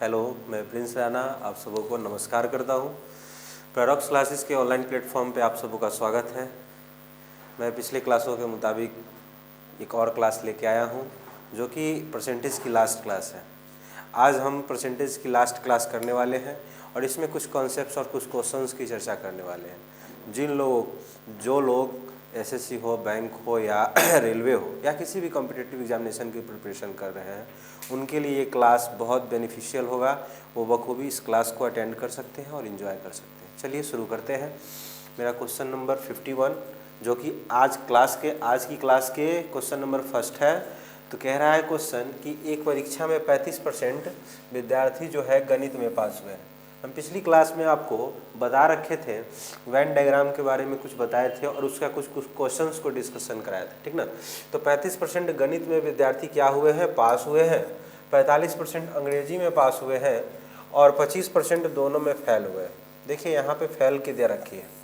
Hello, मैं Prince Rana आप सबों को नमस्कार करता हूँ। पैराडॉक्स क्लासेस के ऑनलाइन प्लेटफॉर्म पे आप सबों का स्वागत है। मैं पिछले क्लासों के मुताबिक एक और क्लास लेके आया हूँ जो कि परसेंटेज की लास्ट क्लास है। आज हम परसेंटेज की लास्ट क्लास करने वाले हैं और इसमें कुछ कॉन्सेप्ट्स और कुछ क्वेश्चंस की चर्चा करने वाले हैं। जो लोग एसएससी हो, बैंक हो या रेलवे हो या किसी भी कॉम्पिटिटिव एग्जामिनेशन की प्रिपरेशन कर रहे हैं, उनके लिए ये क्लास बहुत बेनिफिशियल होगा। वो बखूबी इस क्लास को अटेंड कर सकते हैं और इन्जॉय कर सकते हैं। चलिए शुरू करते हैं। मेरा क्वेश्चन नंबर 51 जो कि आज की क्लास के क्वेश्चन नंबर फर्स्ट है। तो कह रहा है क्वेश्चन कि एक परीक्षा में 35% विद्यार्थी जो है गणित में पास हुए हैं। हम पिछली क्लास में आपको बता रखे थे, वेन डायग्राम के बारे में कुछ बताए थे और उसका कुछ क्वेश्चंस को डिस्कशन कराया था, ठीक ना। तो 35% गणित में विद्यार्थी क्या हुए हैं, पास हुए हैं। 45% अंग्रेजी में पास हुए हैं और 25% दोनों में फेल हुए हैं। देखिए यहाँ पे फेल की दे रखी है,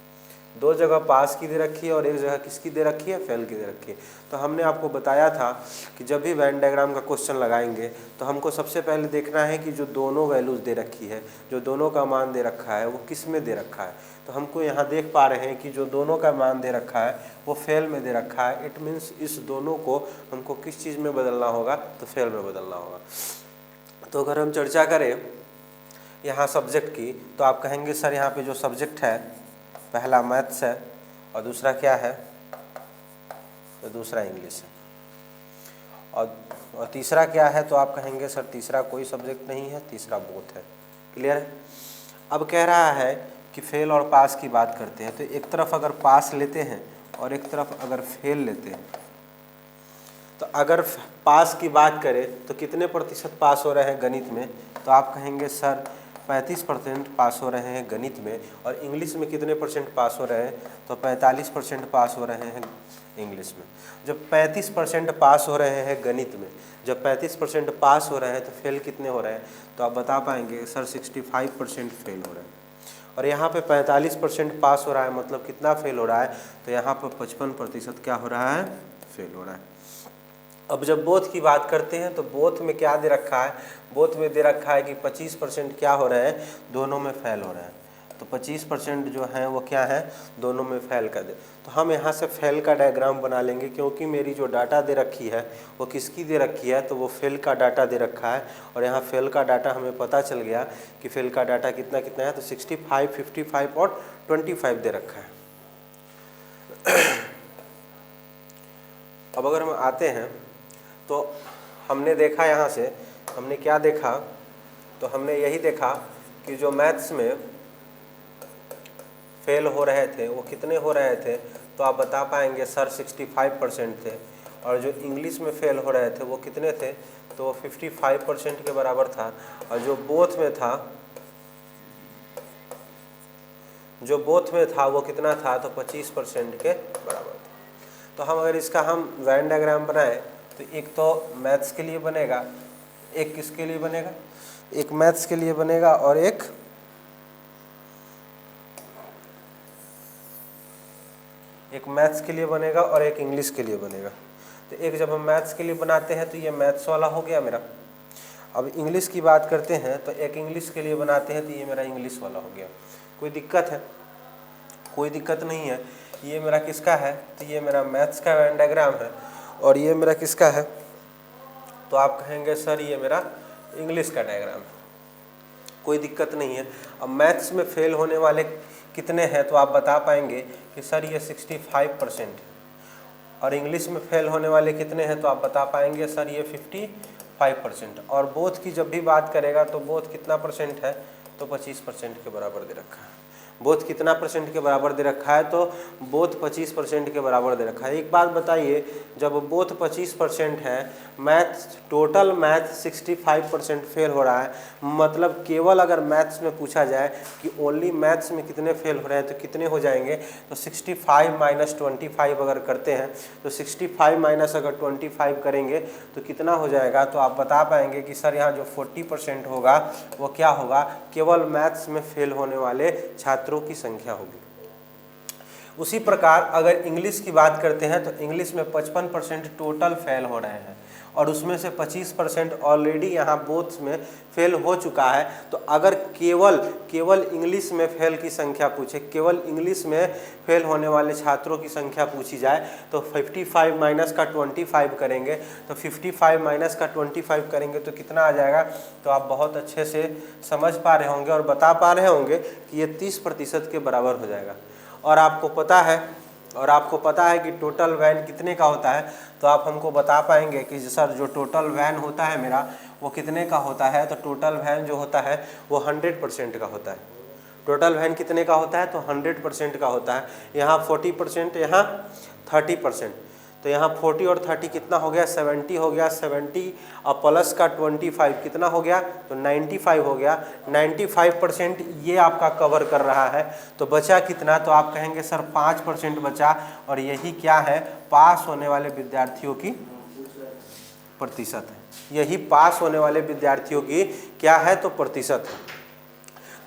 दो जगह पास की दे रखी है और एक जगह किसकी दे रखी है, फेल की दे रखी है। तो हमने आपको बताया था कि जब भी वेन डायग्राम का क्वेश्चन लगाएंगे तो हमको सबसे पहले देखना है कि जो दोनों वैल्यूज़ दे रखी है, जो दोनों का मान दे रखा है वो किस में दे रखा है। तो हमको यहाँ देख पा रहे हैं कि जो दोनों का मान दे रखा है वो फेल में दे रखा है। इट मीन्स इस दोनों को हमको किस चीज़ में बदलना होगा, तो फेल में बदलना होगा। तो अगर हम चर्चा करें यहाँ सब्जेक्ट की, तो आप कहेंगे सर यहाँ पे जो सब्जेक्ट है पहला मैथ्स है और दूसरा क्या है, तो दूसरा इंग्लिश है। और तीसरा क्या है, तो आप कहेंगे सर तीसरा कोई सब्जेक्ट नहीं है, तीसरा बोथ है। क्लियर है। अब कह रहा है कि फेल और पास की बात करते हैं। तो एक तरफ अगर पास लेते हैं और एक तरफ अगर फेल लेते हैं, तो अगर पास की बात करें तो कितने प्रतिशत पास हो रहे हैं गणित में, तो आप कहेंगे सर 35% पास हो रहे हैं गणित में। और इंग्लिश में कितने परसेंट पास हो रहे हैं, तो 45% पास हो रहे हैं इंग्लिश में। जब 35% पास हो रहे हैं गणित में, जब 35% पास हो रहे हैं, तो फेल कितने हो रहे हैं, तो आप बता पाएंगे सर 65% फेल हो रहे हैं। और यहाँ पे 45% पास हो रहा है, मतलब कितना फेल हो रहा है, तो यहाँ पर 55% क्या हो रहा है, फेल हो रहा है। अब जब बोथ की बात करते हैं तो बोथ में क्या दे रखा है, बोथ में दे रखा है कि 25% क्या हो रहे हैं, दोनों में फेल हो रहे हैं। तो 25% जो है वो क्या है, दोनों में फेल कर दे। तो हम यहाँ से फेल का डायग्राम बना लेंगे, क्योंकि मेरी जो डाटा दे रखी है वो किसकी दे रखी है, तो वो फेल का डाटा दे रखा है। और यहाँ फेल का डाटा हमें पता चल गया कि फेल का डाटा कितना कितना है, तो 65, 55 और 25 दे रखा है। अब अगर हम आते हैं तो हमने देखा, यहाँ से हमने क्या देखा, तो हमने यही देखा कि जो मैथ्स में फेल हो रहे थे वो कितने हो रहे थे, तो आप बता पाएंगे सर 65% थे। और जो इंग्लिश में फेल हो रहे थे वो कितने थे, तो वो 55% के बराबर था। और जो बोथ में था वो कितना था, तो 25% के बराबर था। तो हम अगर इसका वेन डायग्राम बनाएं तो एक तो मैथ्स के लिए बनेगा, एक किसके लिए बनेगा, एक मैथ्स के लिए बनेगा और एक मैथ्स के लिए बनेगा और एक इंग्लिश के लिए बनेगा। तो एक जब हम मैथ्स के लिए बनाते हैं तो ये मैथ्स वाला हो गया मेरा। अब इंग्लिश की बात करते हैं तो एक इंग्लिश के लिए बनाते हैं तो ये मेरा इंग्लिश वाला हो गया। कोई दिक्कत है, कोई दिक्कत नहीं है। ये मेरा किसका है, तो ये मेरा मैथ्स का वेन डायग्राम है और ये मेरा किसका है, तो आप कहेंगे सर ये मेरा इंग्लिश का डायग्राम है। कोई दिक्कत नहीं है। अब मैथ्स में फेल होने वाले कितने हैं, तो आप बता पाएंगे कि सर ये 65% है। और इंग्लिश में फेल होने वाले कितने हैं, तो आप बता पाएंगे सर ये 55%। और बोथ की जब भी बात करेगा तो बोथ कितना परसेंट है, तो 25% के बराबर दे रखा है। बोथ कितना परसेंट के बराबर दे रखा है, तो बोथ 25% के बराबर दे रखा है। एक बात बताइए, जब बोथ 25% है, टोटल मैथ 65% फेल हो रहा है, मतलब केवल अगर मैथ्स में पूछा जाए कि ओनली मैथ्स में कितने फेल हो रहे हैं तो कितने हो जाएंगे, तो 65 माइनस 25 अगर करते हैं तो 65 माइनस अगर 25 करेंगे तो कितना हो जाएगा, तो आप बता पाएंगे कि सर यहाँ जो 40% होगा वो क्या होगा, केवल मैथ्स में फेल होने वाले छात्रों की संख्या होगी। उसी प्रकार अगर इंग्लिश की बात करते हैं तो इंग्लिश में 55% टोटल फेल हो रहे हैं और उसमें से 25% ऑलरेडी यहाँ बोथ में फेल हो चुका है। तो अगर केवल इंग्लिश में फेल की संख्या पूछे, केवल इंग्लिश में फेल होने वाले छात्रों की संख्या पूछी जाए तो 55 माइनस का 25 करेंगे, तो 55 माइनस का 25 करेंगे तो कितना आ जाएगा, तो आप बहुत अच्छे से समझ पा रहे होंगे और बता पा रहे होंगे कि ये 30% के बराबर हो जाएगा। और आपको पता है कि टोटल वैन कितने का होता है, तो आप हमको बता पाएंगे कि सर जो टोटल वैन होता है मेरा वो कितने का होता है। तो टोटल वैन जो होता है वो 100% का होता है। टोटल वैन कितने का होता है, तो 100% का होता है। यहाँ 40%, यहाँ 30%, तो यहाँ 40 और 30 कितना हो गया, 70 हो गया। 70 और प्लस का 25 कितना हो गया, तो 95 हो गया। 95% ये आपका कवर कर रहा है। तो बचा कितना, तो आप कहेंगे सर 5% बचा, और यही क्या है, पास होने वाले विद्यार्थियों की प्रतिशत है। यही पास होने वाले विद्यार्थियों की क्या है, तो प्रतिशत है।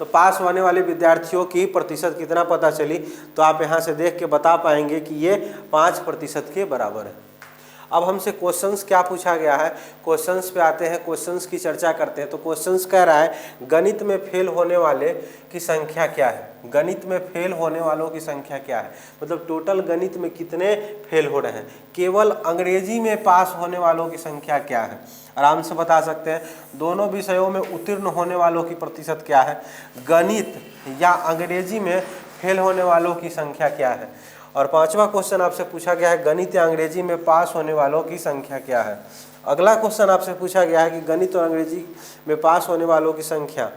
तो पास होने वाले विद्यार्थियों की प्रतिशत कितना पता चली, तो आप यहाँ से देख के बता पाएंगे कि ये 5% के बराबर है। अब हमसे क्वेश्चंस क्या पूछा गया है, क्वेश्चंस पे आते हैं, क्वेश्चंस की चर्चा करते हैं। तो क्वेश्चंस कह रहा है गणित में फेल होने वाले की संख्या क्या है। गणित में फेल होने वालों की संख्या क्या है, मतलब टोटल गणित में कितने फेल हो रहे हैं। केवल अंग्रेजी में पास होने वालों की संख्या क्या है, आराम से बता सकते हैं। दोनों विषयों में उत्तीर्ण होने वालों की प्रतिशत क्या है, गणित या अंग्रेजी में फेल होने वालों की संख्या क्या है। और पांचवा क्वेश्चन आपसे पूछा गया है गणित या अंग्रेजी में पास होने वालों की संख्या क्या है। अगला क्वेश्चन आपसे पूछा गया है कि गणित और अंग्रेजी में पास होने वालों की संख्या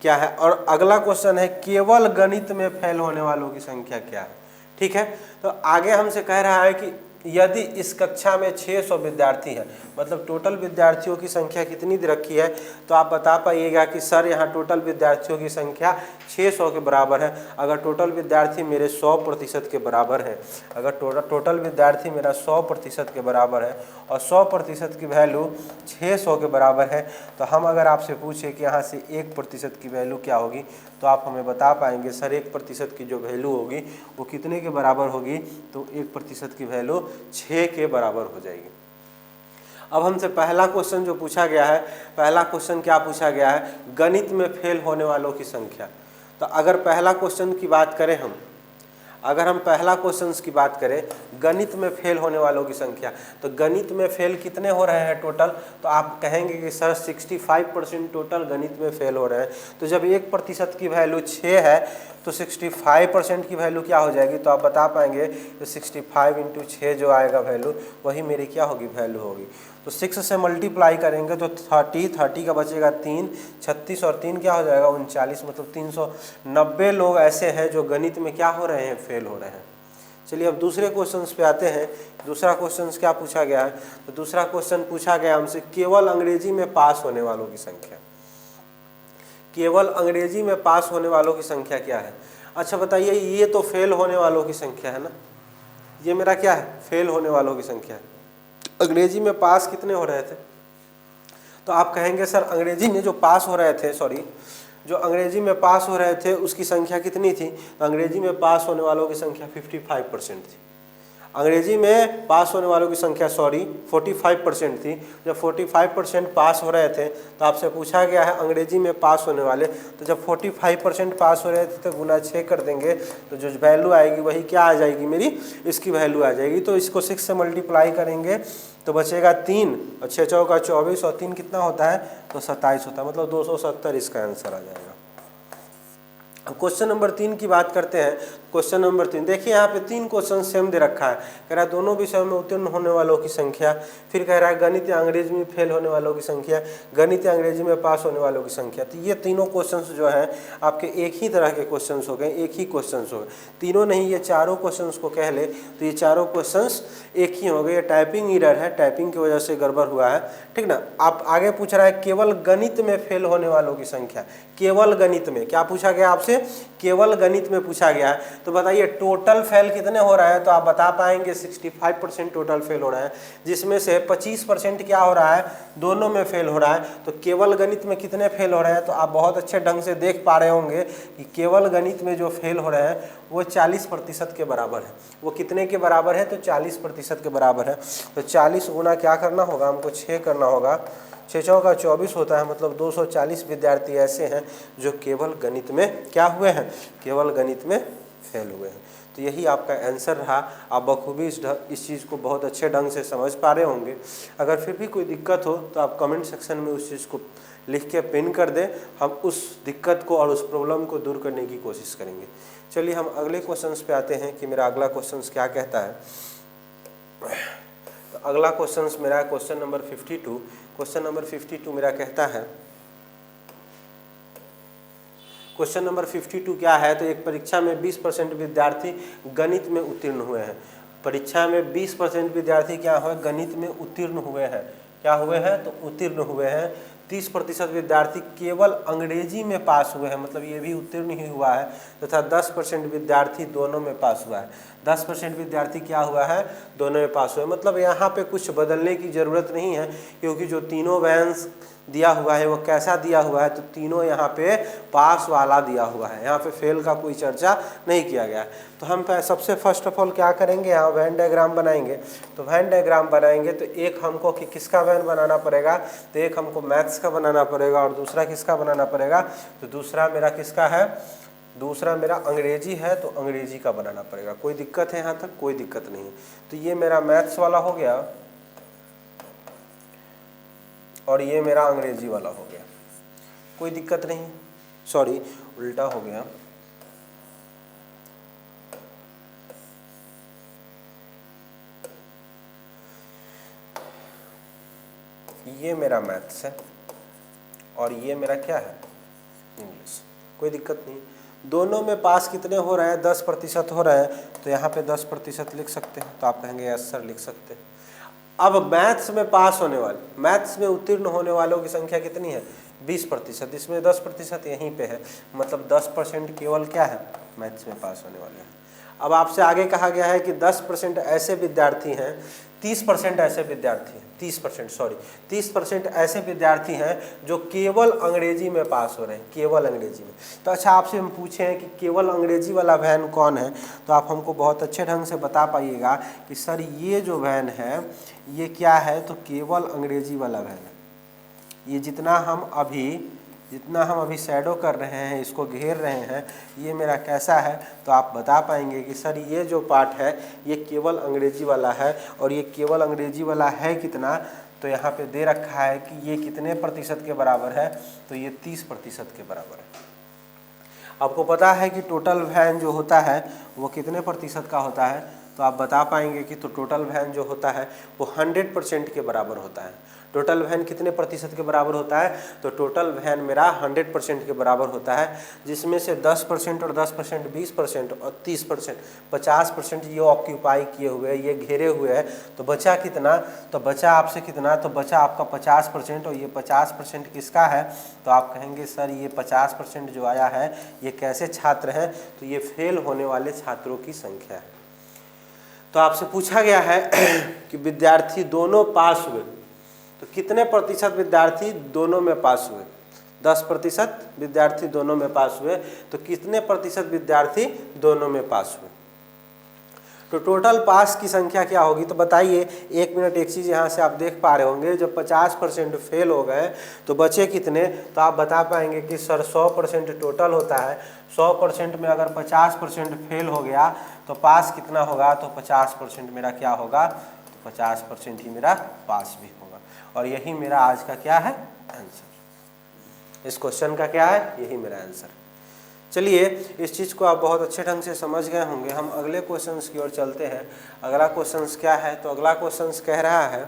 क्या है। और अगला क्वेश्चन है केवल गणित में फेल होने वालों की संख्या क्या है। ठीक है, तो आगे हमसे कह रहा है कि यदि इस कक्षा में 600 विद्यार्थी हैं, मतलब टोटल विद्यार्थियों की संख्या कितनी दे रखी है, तो आप बता पाइएगा कि सर यहाँ टोटल विद्यार्थियों की संख्या 600 के बराबर है। अगर टोटल विद्यार्थी मेरे 100% के बराबर है, अगर टोटल विद्यार्थी मेरा 100% के बराबर है और 100% की वैल्यू 600 के बराबर है, तो हम अगर आपसे पूछे कि यहाँ से 1% की वैल्यू क्या होगी, तो आप हमें बता पाएंगे सर 1% की जो वैल्यू होगी वो कितने के बराबर होगी, तो 1% की वैल्यू 6 के बराबर हो जाएगी। अब हमसे पहला क्वेश्चन जो पूछा गया है, पहला क्वेश्चन क्या पूछा गया है, गणित में फेल होने वालों की संख्या। तो अगर पहला क्वेश्चन की बात करें हम, अगर हम पहला क्वेश्चन की बात करें गणित में फेल होने वालों की संख्या, तो गणित में फेल कितने हो रहे हैं टोटल, तो आप कहेंगे कि सर 65% टोटल गणित में फेल हो रहे हैं। तो जब 1% की वैल्यू 6 है तो 65% की वैल्यू क्या हो जाएगी, तो आप बता पाएंगे तो 65 × 6 जो आएगा वैल्यू, वही मेरी क्या होगी, वैल्यू होगी। तो 6 से मल्टीप्लाई करेंगे तो 30 का बचेगा 3, 36 और 3 क्या हो जाएगा 39, मतलब 390 लोग ऐसे हैं जो गणित में क्या हो रहे हैं, फेल हो रहे हैं। चलिए अब दूसरे क्वेश्चंस पे आते हैं। दूसरा क्वेश्चन क्या पूछा गया है, तो दूसरा क्वेश्चन पूछा गया हमसे केवल अंग्रेजी में पास होने वालों की संख्या। केवल अंग्रेजी में पास होने वालों की संख्या क्या है। अच्छा बताइए, ये तो फेल होने वालों की संख्या है ना, ये मेरा क्या है, फेल होने वालों की संख्या है। अंग्रेजी में पास कितने हो रहे थे, तो आप कहेंगे सर अंग्रेजी में जो पास हो रहे थे, जो अंग्रेजी में पास हो रहे थे उसकी संख्या कितनी थी, तो अंग्रेजी में पास होने वालों की संख्या 55% थी। अंग्रेजी में पास होने वालों की संख्या 45% थी। जब 45% पास हो रहे थे तो आपसे पूछा गया है अंग्रेजी में पास होने वाले, तो जब 45% पास हो रहे थे तो गुना 6 कर देंगे, तो जो वैल्यू आएगी वही क्या आ जाएगी, मेरी इसकी वैल्यू आ जाएगी। तो इसको 6 से मल्टीप्लाई करेंगे तो बचेगा 3, और 6 चौका 24 और 3 कितना होता है, तो 27 होता है, मतलब 270 इसका आंसर आ जाएगा। अब क्वेश्चन नंबर 3 की बात करते हैं। क्वेश्चन नंबर 3 देखिए, यहाँ पे 3 क्वेश्चन सेम दे रखा है। कह रहा है दोनों विषयों में उत्तीर्ण होने वालों की संख्या, फिर कह रहा है गणित या अंग्रेजी में फेल होने वालों की संख्या, गणित या अंग्रेजी में पास होने वालों की संख्या। तो ये तीनों क्वेश्चंस जो हैं आपके एक ही तरह के क्वेश्चंस हो गए, एक ही क्वेश्चंस हो गए। तीनों नहीं, ये चारों क्वेश्चंस को कह ले तो ये चारों क्वेश्चंस एक ही हो गए। ये टाइपिंग एरर है, टाइपिंग की वजह से गड़बड़ हुआ है, ठीक ना। आप आगे पूछ रहा है केवल गणित में फेल होने वालों की संख्या। केवल गणित में क्या पूछा गया आपसे, आपसे केवल गणित में पूछा गया है, तो बताइए टोटल फेल कितने हो रहा है, तो आप बता पाएंगे 65% टोटल फेल हो रहा है, जिसमें से 25% क्या हो रहा है, दोनों में फेल हो रहा है। तो केवल गणित में कितने फेल हो रहे हैं, तो आप बहुत अच्छे ढंग से देख पा रहे होंगे कि केवल गणित में जो फेल हो रहे हैं वो 40% के बराबर है। वो कितने के बराबर है, तो 40% के बराबर है। तो 40 गुना क्या करना होगा, हमको 6 करना होगा, 6 चौका 24 होता है, मतलब 240 विद्यार्थी ऐसे हैं जो केवल गणित में क्या हुए हैं, केवल गणित में फेल हुए हैं। तो यही आपका आंसर रहा। आप बखूबी इस चीज़ को बहुत अच्छे ढंग से समझ पा रहे होंगे। अगर फिर भी कोई दिक्कत हो तो आप कमेंट सेक्शन में उस चीज़ को लिख के पिन कर दें, हम उस दिक्कत को और उस प्रॉब्लम को दूर करने की कोशिश करेंगे। चलिए हम अगले क्वेश्चंस पे आते हैं कि मेरा अगला क्वेश्चंस क्या कहता है। तो अगला क्वेश्चंस मेरा क्वेश्चन नंबर 52। क्वेश्चन नंबर 52 मेरा कहता है, क्वेश्चन नंबर 52 क्या है, तो एक परीक्षा में 20% विद्यार्थी गणित में उत्तीर्ण हुए हैं। परीक्षा में 20% विद्यार्थी क्या हुए, गणित में उत्तीर्ण हुए हैं। क्या हुए हैं, तो उत्तीर्ण हुए हैं। 30% विद्यार्थी केवल अंग्रेजी में पास हुए हैं, मतलब ये भी उत्तीर्ण ही हुआ है, तथा 10% विद्यार्थी दोनों में पास हुआ है। 10% विद्यार्थी क्या हुआ है, दोनों में पास हुए। मतलब यहाँ पे कुछ बदलने की ज़रूरत नहीं है, क्योंकि जो तीनों वैंस दिया हुआ है वो कैसा दिया हुआ है, तो तीनों यहाँ पे पास वाला दिया हुआ है। यहाँ पे फेल का कोई चर्चा नहीं किया गया है। तो हम सबसे फर्स्ट ऑफ ऑल क्या करेंगे, यहाँ वैन डायग्राम बनाएंगे। तो वैन डायग्राम बनाएंगे तो एक हमको किसका वैन बनाना पड़ेगा, तो एक हमको मैथ्स का बनाना पड़ेगा और दूसरा किसका बनाना पड़ेगा, तो दूसरा मेरा किसका है, दूसरा मेरा अंग्रेजी है, तो अंग्रेजी का बनाना पड़ेगा। कोई दिक्कत है यहाँ तक, कोई दिक्कत नहीं है। तो ये मेरा मैथ्स वाला हो गया और ये मेरा अंग्रेजी वाला हो गया, कोई दिक्कत नहीं, सॉरी उल्टा हो गया। ये मेरा मैथ्स है और ये मेरा क्या है, इंग्लिश। कोई दिक्कत नहीं। दोनों में पास कितने हो रहे हैं, 10% हो रहे हैं, तो यहाँ पे 10% लिख सकते हैं। तो आप कहेंगे यस सर लिख सकते हैं। अब मैथ्स में पास होने वाले, मैथ्स में उत्तीर्ण होने वालों की संख्या कितनी है, 20%। इसमें 10% यहीं पे है, मतलब 10% केवल क्या है, मैथ्स में पास होने वाले हैं। अब आपसे आगे कहा गया है कि 10% ऐसे विद्यार्थी हैं, 30% ऐसे विद्यार्थी हैं, 30% ऐसे विद्यार्थी हैं जो केवल अंग्रेजी में पास हो रहे हैं, केवल अंग्रेजी में। तो अच्छा आपसे हम पूछे हैं कि केवल अंग्रेजी वाला वैन कौन है, तो आप हमको बहुत अच्छे ढंग से बता पाइएगा कि सर ये जो वैन है ये क्या है, तो केवल अंग्रेजी वाला वैन है। ये जितना हम अभी शैडो कर रहे हैं, इसको घेर रहे हैं, ये मेरा कैसा है, तो आप बता पाएंगे कि सर ये जो पार्ट है ये केवल अंग्रेजी वाला है। और ये केवल अंग्रेजी वाला है कितना, तो यहाँ पे दे रखा है कि ये कितने प्रतिशत के बराबर है, तो ये 30% के बराबर है। आपको पता है कि टोटल वैन जो होता है वो कितने प्रतिशत का होता है, तो आप बता पाएंगे कि तो टोटल वैन जो होता है वो 100% के बराबर होता है। टोटल वैन कितने प्रतिशत के बराबर होता है, तो टोटल वैन मेरा 100% के बराबर होता है, जिसमें से 10% और 10% 20% और 30% 50% ये ऑक्यूपाई किए हुए, ये घेरे हुए है। तो बचा कितना, तो बचा आपसे कितना, तो बचा आपका 50%। और ये 50% किसका है, तो आप कहेंगे सर ये 50% जो आया है ये कैसे छात्र हैं, तो ये फेल होने वाले छात्रों की संख्या है। तो आपसे पूछा गया है कि विद्यार्थी दोनों पास हुए, तो कितने प्रतिशत विद्यार्थी दोनों में पास हुए, 10% विद्यार्थी दोनों में पास हुए, तो कितने प्रतिशत विद्यार्थी दोनों में पास हुए। तो टोटल पास की संख्या क्या होगी, तो बताइए। एक मिनट, एक चीज़ यहाँ से आप देख पा रहे होंगे, जब 50% फेल हो गए तो बचे कितने, तो आप बता पाएंगे कि सर 100% टोटल होता है। 100% में अगर 50% फेल हो गया तो पास कितना होगा, तो 50% मेरा क्या होगा, तो 50% ही मेरा पास भी होगा। और यही मेरा आज का क्या है आंसर, इस क्वेश्चन का क्या है, यही मेरा आंसर। चलिए इस चीज़ को आप बहुत अच्छे ढंग से समझ गए होंगे। हम अगले क्वेश्चंस की ओर चलते हैं। अगला क्वेश्चंस क्या है, तो अगला क्वेश्चंस कह रहा है,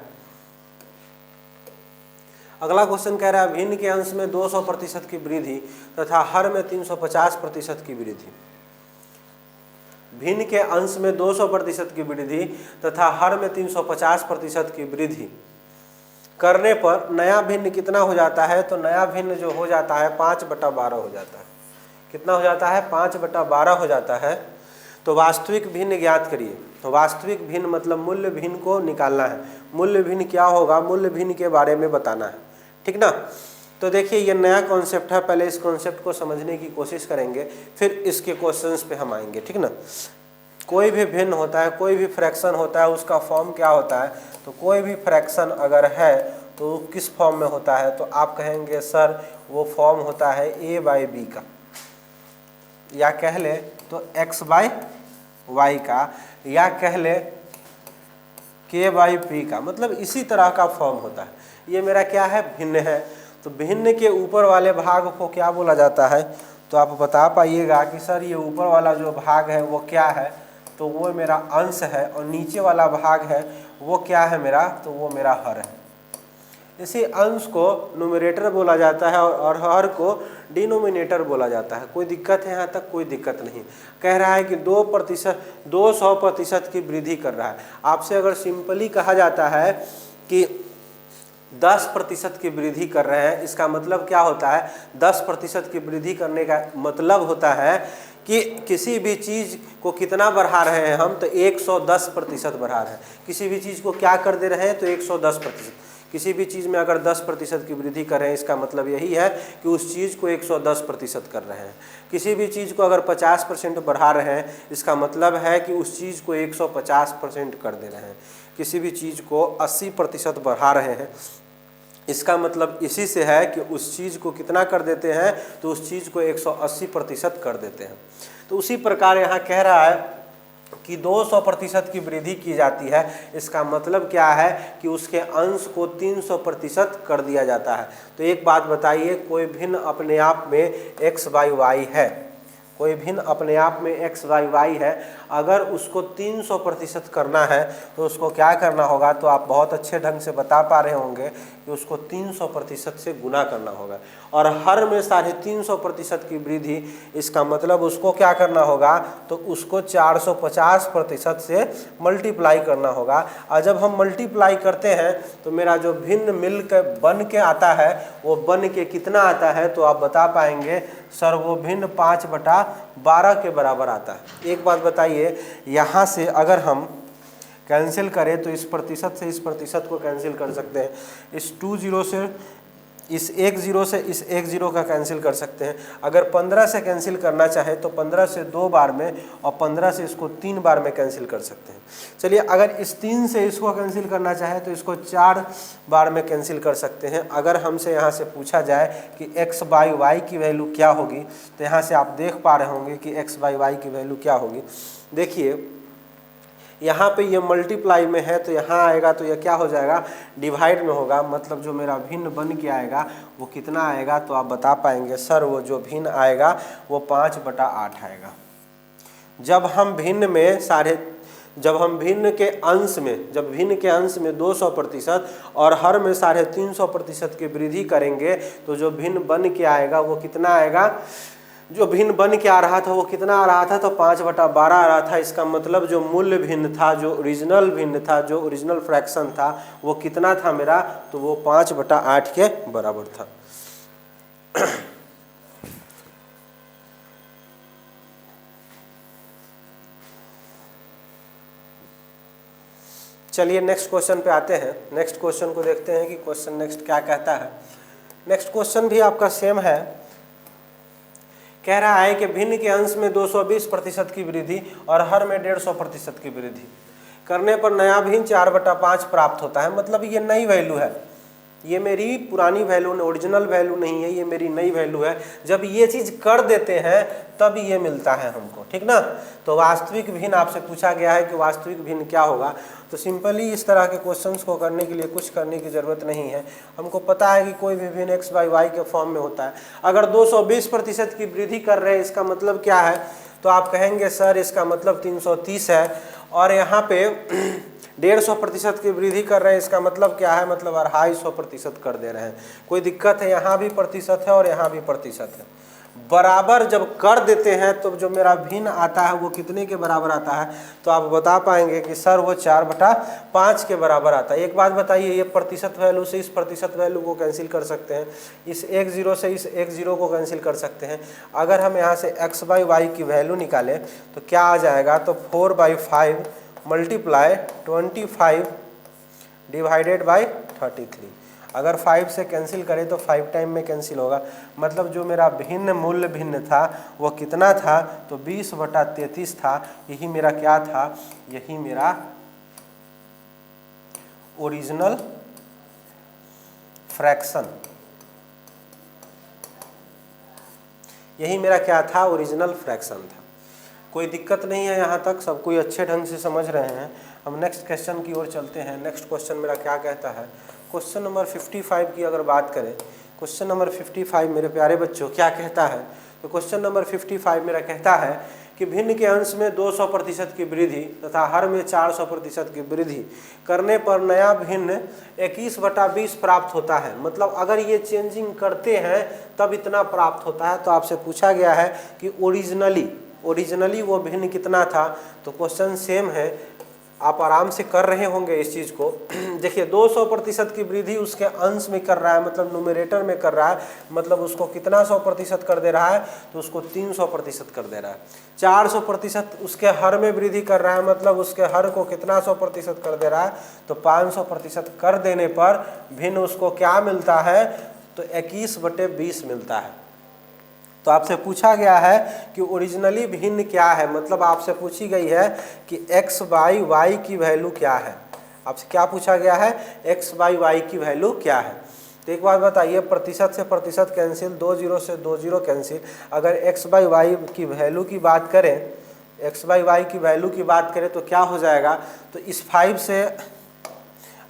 अगला क्वेश्चन कह रहा है भिन्न के अंश में 200% की वृद्धि तथा हर में 350% की वृद्धि। भिन्न के अंश में 200% की वृद्धि तथा हर में 350% की वृद्धि करने पर नया भिन्न कितना हो जाता है, तो नया भिन्न जो हो जाता है 5/12 हो जाता है। कितना हो जाता है, 5/12 हो जाता है। तो वास्तविक भिन्न ज्ञात करिए। तो वास्तविक भिन्न मतलब मूल्य भिन्न को निकालना है। मूल्य भिन्न क्या होगा, मूल्य भिन्न के बारे में बताना है, ठीक ना। तो देखिए ये नया कॉन्सेप्ट है, पहले इस कॉन्सेप्ट को समझने की कोशिश करेंगे, फिर इसके क्वेश्चंस पे हम आएंगे, ठीक ना। कोई भी भिन्न होता है, कोई भी फ्रैक्शन होता है, उसका फॉर्म क्या होता है। तो कोई भी फ्रैक्शन अगर है तो किस फॉर्म में होता है, तो आप कहेंगे सर वो फॉर्म होता है a/b का, या कह ले तो x/y का, या कह ले k/p का, मतलब इसी तरह का फॉर्म होता है। ये मेरा क्या है, भिन्न है। तो भिन्न के ऊपर वाले भाग को क्या बोला जाता है, तो आप बता पाइएगा कि सर ये ऊपर वाला जो भाग है वो क्या है, तो वो मेरा अंश है, और नीचे वाला भाग है वो क्या है मेरा, तो वो मेरा हर है। इसी अंश को न्यूमरेटर बोला जाता है और हर को डिनोमिनेटर बोला जाता है। कोई दिक्कत है यहाँ तक, कोई दिक्कत नहीं। कह रहा है कि 200% की वृद्धि कर रहा है। आपसे अगर सिंपली कहा जाता है कि 10% की वृद्धि कर रहे हैं, इसका मतलब क्या होता है, 10% की वृद्धि करने का मतलब होता है कि किसी भी चीज़ को कितना बढ़ा रहे हैं हम, तो 110% बढ़ा रहे हैं। किसी भी चीज़ को क्या कर दे रहे हैं, तो 110%। किसी भी चीज़ में अगर 10% की वृद्धि कर रहे हैं, इसका मतलब यही है कि उस चीज़ को 110% कर रहे हैं। किसी भी चीज़ को अगर 50% बढ़ा रहे हैं, इसका मतलब है कि उस चीज़ को 150% कर दे रहे हैं। किसी भी चीज़ को 80% बढ़ा रहे हैं, इसका मतलब इसी से है कि उस चीज़ को कितना कर देते हैं, तो उस चीज़ को 180% कर देते हैं। तो उसी प्रकार यहाँ कह रहा है कि 200% की वृद्धि की जाती है, इसका मतलब क्या है कि उसके अंश को 300% कर दिया जाता है। तो एक बात बताइए, कोई भिन्न अपने आप में x/y है, कोई भिन्न अपने आप में x/y है, अगर उसको 300% करना है तो उसको क्या करना होगा, तो आप बहुत अच्छे ढंग से बता पा रहे होंगे कि उसको 300% से गुना करना होगा। और हर में 350% की वृद्धि, इसका मतलब उसको क्या करना होगा, तो उसको 450% से मल्टीप्लाई करना होगा। और जब हम मल्टीप्लाई करते हैं तो मेरा जो भिन्न मिल के बन के आता है, वो बन के कितना आता है, तो आप बता पाएंगे सर वो भिन्न 5/12 के बराबर आता है। एक बात बताइए, यहाँ से अगर हम कैंसिल करें तो इस प्रतिशत से इस प्रतिशत को कैंसिल कर सकते हैं, इस 20 से इस 10 से इस 10 का कैंसिल कर सकते हैं। अगर 15 से कैंसिल करना चाहे तो 15 से 2 बार में, और 15 से इसको 3 बार में कैंसिल कर सकते हैं। चलिए अगर इस 3 से इसको कैंसिल करना चाहे तो इसको 4 बार में कैंसिल कर सकते हैं। अगर हमसे यहाँ से पूछा जाए कि x/y की वैल्यू क्या होगी, तो यहाँ से आप देख पा रहे होंगे कि x/y की वैल्यू क्या होगी। देखिए यहाँ पे ये मल्टीप्लाई में है, तो यहाँ आएगा तो यह क्या हो जाएगा, डिवाइड में होगा, मतलब जो मेरा भिन्न बन के आएगा वो कितना आएगा, तो आप बता पाएंगे सर वो जो भिन्न आएगा वो 5/8 आएगा। जब हम भिन्न के अंश में 200% और हर में 350% की वृद्धि करेंगे, तो जो भिन्न बन के आएगा वो कितना आएगा, जो भिन्न बन के आ रहा था वो कितना आ रहा था, तो 5/12 आ रहा था। इसका मतलब जो मूल्य भिन्न था, जो ओरिजिनल भिन्न था, जो ओरिजिनल फ्रैक्शन था, वो कितना था मेरा, तो वो 5/8 के बराबर था। चलिए नेक्स्ट क्वेश्चन पे आते हैं। नेक्स्ट क्वेश्चन को देखते हैं कि क्वेश्चन नेक्स्ट क्या कहता है। नेक्स्ट क्वेश्चन भी आपका सेम है। कह रहा है कि भिन्न के अंश में 220% की वृद्धि और हर में 150% की वृद्धि करने पर नया भिन्न 4/5 प्राप्त होता है। मतलब ये नई वैल्यू है, ये मेरी पुरानी वैल्यू, ओरिजिनल वैल्यू नहीं है, ये मेरी नई वैल्यू है। जब ये चीज़ कर देते हैं तब ये मिलता है हमको, ठीक ना। तो वास्तविक भिन्न आपसे पूछा गया है कि वास्तविक भिन्न क्या होगा। तो सिंपली इस तरह के क्वेश्चंस को करने के लिए कुछ करने की ज़रूरत नहीं है। हमको पता है कि कोई भी भिन्न x/y के फॉर्म में होता है। अगर 220% की वृद्धि कर रहे हैं, इसका मतलब क्या है, तो आप कहेंगे सर इसका मतलब 330 है। और यहाँ पे 150% की वृद्धि कर रहे हैं, इसका मतलब क्या है, मतलब 250% कर दे रहे हैं। कोई दिक्कत है, यहाँ भी प्रतिशत है और यहाँ भी प्रतिशत है। बराबर जब कर देते हैं तो जो मेरा भिन्न आता है वो कितने के बराबर आता है, तो आप बता पाएंगे कि सर वो 4/5 के बराबर आता है। एक बात बताइए, ये प्रतिशत वैल्यू से इस प्रतिशत वैल्यू को कैंसिल कर सकते हैं, इस 10 से इस 10 को कैंसिल कर सकते हैं। अगर हम यहाँ से x/y की वैल्यू निकालें तो क्या आ जाएगा, तो 4/5 मल्टीप्लाई 25 डिवाइडेड बाई 33। अगर 5 से कैंसिल करें तो 5 टाइम में कैंसिल होगा, मतलब जो मेरा भिन्न मूल्य भिन्न था वो कितना था, तो 20/33 था। यही मेरा क्या था, यही मेरा ओरिजिनल फ्रैक्शन, यही मेरा क्या था, ओरिजिनल फ्रैक्शन था। कोई दिक्कत नहीं है, यहाँ तक सब कोई अच्छे ढंग से समझ रहे हैं। हम नेक्स्ट क्वेश्चन की ओर चलते हैं। नेक्स्ट क्वेश्चन मेरा क्या कहता है, क्वेश्चन नंबर 55 की अगर बात करें, क्वेश्चन नंबर 55 मेरे प्यारे बच्चों क्या कहता है, तो क्वेश्चन नंबर 55 मेरा कहता है कि भिन्न के अंश में 200% की वृद्धि तथा हर में 400% की वृद्धि करने पर नया भिन्न 21/20 प्राप्त होता है। मतलब अगर ये चेंजिंग करते हैं तब इतना प्राप्त होता है। तो आपसे पूछा गया है कि ओरिजिनली वो भिन्न कितना था, तो क्वेश्चन सेम है, आप आराम से कर रहे होंगे इस चीज़ को। देखिए 200% की वृद्धि उसके अंश में कर रहा है, मतलब न्यूमरेटर में कर रहा है, मतलब उसको कितना 100% कर दे रहा है, तो उसको 300% कर दे रहा है। 400% उसके हर में वृद्धि कर रहा है, मतलब उसके हर को कितना 100% कर दे रहा है, तो 500% कर देने पर भिन्न उसको क्या मिलता है, तो 21/20 मिलता है। तो आपसे पूछा गया है कि ओरिजिनली भिन्न क्या है, मतलब आपसे पूछी गई है कि x/y की वैल्यू क्या है। आपसे क्या पूछा गया है, x/y की वैल्यू क्या है। तो एक बात बताइए, प्रतिशत से प्रतिशत कैंसिल, 20 से 20 कैंसिल। अगर x/y की वैल्यू की बात करें, x/y की वैल्यू की बात करें तो क्या हो जाएगा, तो इस 5 से,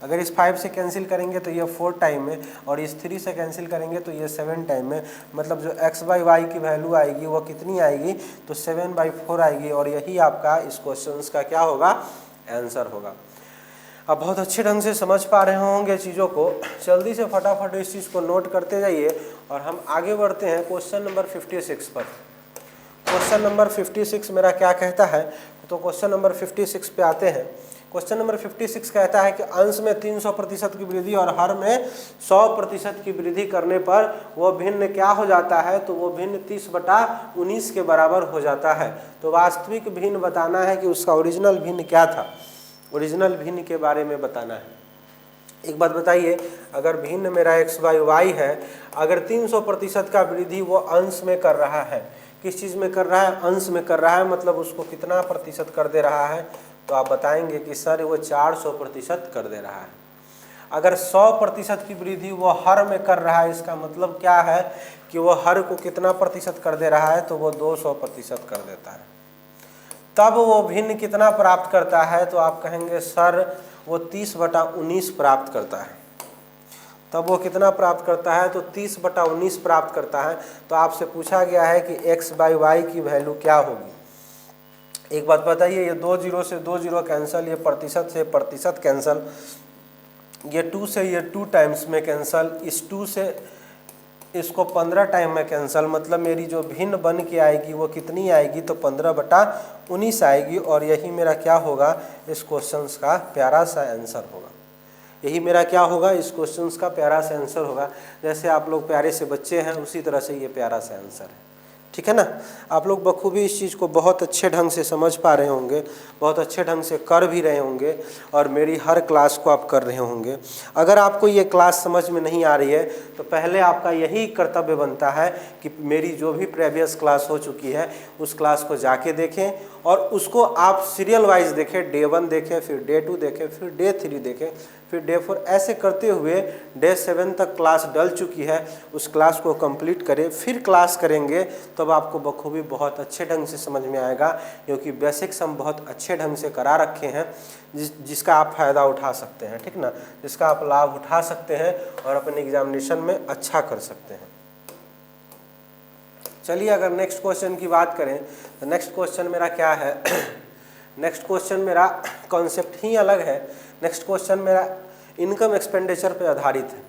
अगर इस 5 से कैंसिल करेंगे तो ये 4 टाइम में, और इस 3 से कैंसिल करेंगे तो ये 7 टाइम में। मतलब जो x/y की वैल्यू आएगी वो कितनी आएगी, तो 7/4 आएगी। और यही आपका इस क्वेश्चन का क्या होगा, आंसर होगा। अब बहुत अच्छे ढंग से समझ पा रहे होंगे चीज़ों को, जल्दी से फटाफट इस चीज़ को नोट करते जाइए और हम आगे बढ़ते हैं क्वेश्चन नंबर 56 पर। क्वेश्चन नंबर 56 मेरा क्या कहता है, तो क्वेश्चन नंबर 56 पे आते हैं। क्वेश्चन नंबर 56 कहता है कि अंश में 300% की वृद्धि और हर में 100% की वृद्धि करने पर वो भिन्न क्या हो जाता है, तो वो भिन्न 30/19 के बराबर हो जाता है। तो वास्तविक भिन्न बताना है कि उसका ओरिजिनल भिन्न क्या था, ओरिजिनल भिन्न के बारे में बताना है। एक बात बताइए, अगर भिन्न मेरा x/y है, अगर 300% का वृद्धि वो अंश में कर रहा है, किस चीज़ में कर रहा है, अंश में कर रहा है, मतलब उसको कितना प्रतिशत कर दे रहा है, तो आप बताएंगे कि सर वो 400% कर दे रहा है। अगर 100% की वृद्धि वो हर में कर रहा है, इसका मतलब क्या है कि वो हर को कितना प्रतिशत कर दे रहा है, तो वो 200% कर देता है। तब वो भिन्न कितना प्राप्त करता है, तो आप कहेंगे सर वो 30/19 प्राप्त करता है। तब वो कितना प्राप्त करता है, तो 30/19 प्राप्त करता है। तो आपसे पूछा गया है कि x/y की वैल्यू क्या होगी। एक बात बताइए, ये 20 से 20 कैंसल, ये प्रतिशत से प्रतिशत कैंसल, ये 2 से ये 2 टाइम्स में कैंसल, इस 2 से इसको 15 टाइम में कैंसल, मतलब मेरी जो भिन्न बन के आएगी वो कितनी आएगी, तो 15/19 आएगी। और यही मेरा क्या होगा, इस क्वेश्चन का प्यारा सा आंसर होगा। यही मेरा क्या होगा, इस क्वेश्चन का प्यारा सा आंसर होगा। जैसे आप लोग प्यारे से बच्चे हैं, उसी तरह से ये प्यारा सा आंसर है, ठीक है ना। आप लोग बखूबी इस चीज़ को बहुत अच्छे ढंग से समझ पा रहे होंगे, बहुत अच्छे ढंग से कर भी रहे होंगे, और मेरी हर क्लास को आप कर रहे होंगे। अगर आपको ये क्लास समझ में नहीं आ रही है तो पहले आपका यही कर्तव्य बनता है कि मेरी जो भी प्रीवियस क्लास हो चुकी है उस क्लास को जाके देखें, और उसको आप सीरियल वाइज देखें। डे 1 देखें, फिर डे 2 देखें, फिर डे 3 देखें, फिर डे 4, ऐसे करते हुए डे 7 तक क्लास डल चुकी है, उस क्लास को कंप्लीट करें। फिर क्लास करेंगे तब आपको बखूबी बहुत अच्छे ढंग से समझ में आएगा, क्योंकि बेसिक्स हम बहुत अच्छे ढंग से करा रखे हैं, जिसका आप फ़ायदा उठा सकते हैं, ठीक ना, जिसका आप लाभ उठा सकते हैं और अपने एग्जामिनेशन में अच्छा कर सकते हैं। चलिए अगर नेक्स्ट क्वेश्चन की बात करें तो नेक्स्ट क्वेश्चन मेरा क्या है नेक्स्ट क्वेश्चन मेरा कॉन्सेप्ट ही अलग है। नेक्स्ट क्वेश्चन मेरा इनकम एक्सपेंडिचर पे आधारित है।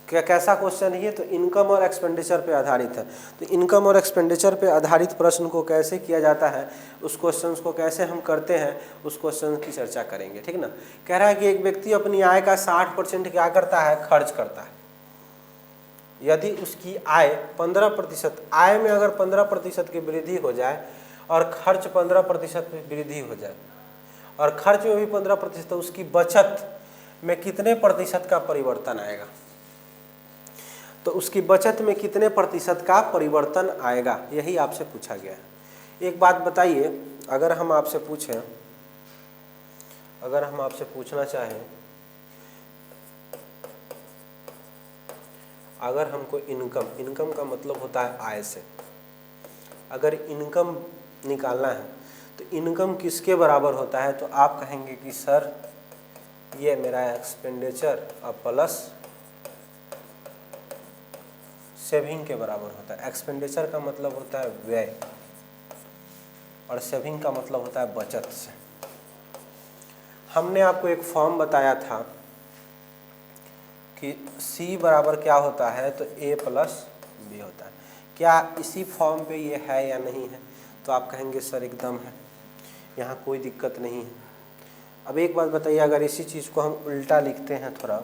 क्या कैसा क्वेश्चन है? तो इनकम और एक्सपेंडिचर पे आधारित है। तो इनकम और एक्सपेंडिचर पे आधारित प्रश्न को कैसे किया जाता है, उस क्वेश्चन को कैसे हम करते हैं, उस क्वेश्चन की चर्चा करेंगे, ठीक ना। कह रहा है कि एक व्यक्ति अपनी आय का 60% क्या करता है, खर्च करता है। यदि उसकी आय 15%, आय में अगर 15% की वृद्धि हो जाए और खर्च 15% में वृद्धि हो जाए और खर्च में भी 15%, तो उसकी बचत में कितने प्रतिशत का परिवर्तन आएगा? तो उसकी बचत में कितने प्रतिशत का परिवर्तन आएगा, यही आपसे पूछा गया है। एक बात बताइए, अगर हम आपसे पूछें, अगर हम आपसे पूछना चाहें, अगर हमको इनकम का मतलब होता है आय से, अगर इनकम निकालना है तो इनकम किसके बराबर होता है? तो आप कहेंगे कि सर ये मेरा एक्सपेंडिचर और प्लस सेविंग के बराबर होता है। एक्सपेंडिचर का मतलब होता है व्यय और सेविंग का मतलब होता है बचत से। हमने आपको एक फॉर्म बताया था कि C बराबर क्या होता है, तो A प्लस B होता है। क्या इसी फॉर्म पे ये है या नहीं है? तो आप कहेंगे सर एकदम है, यहाँ कोई दिक्कत नहीं है। अब एक बात बताइए, अगर इसी चीज़ को हम उल्टा लिखते हैं थोड़ा,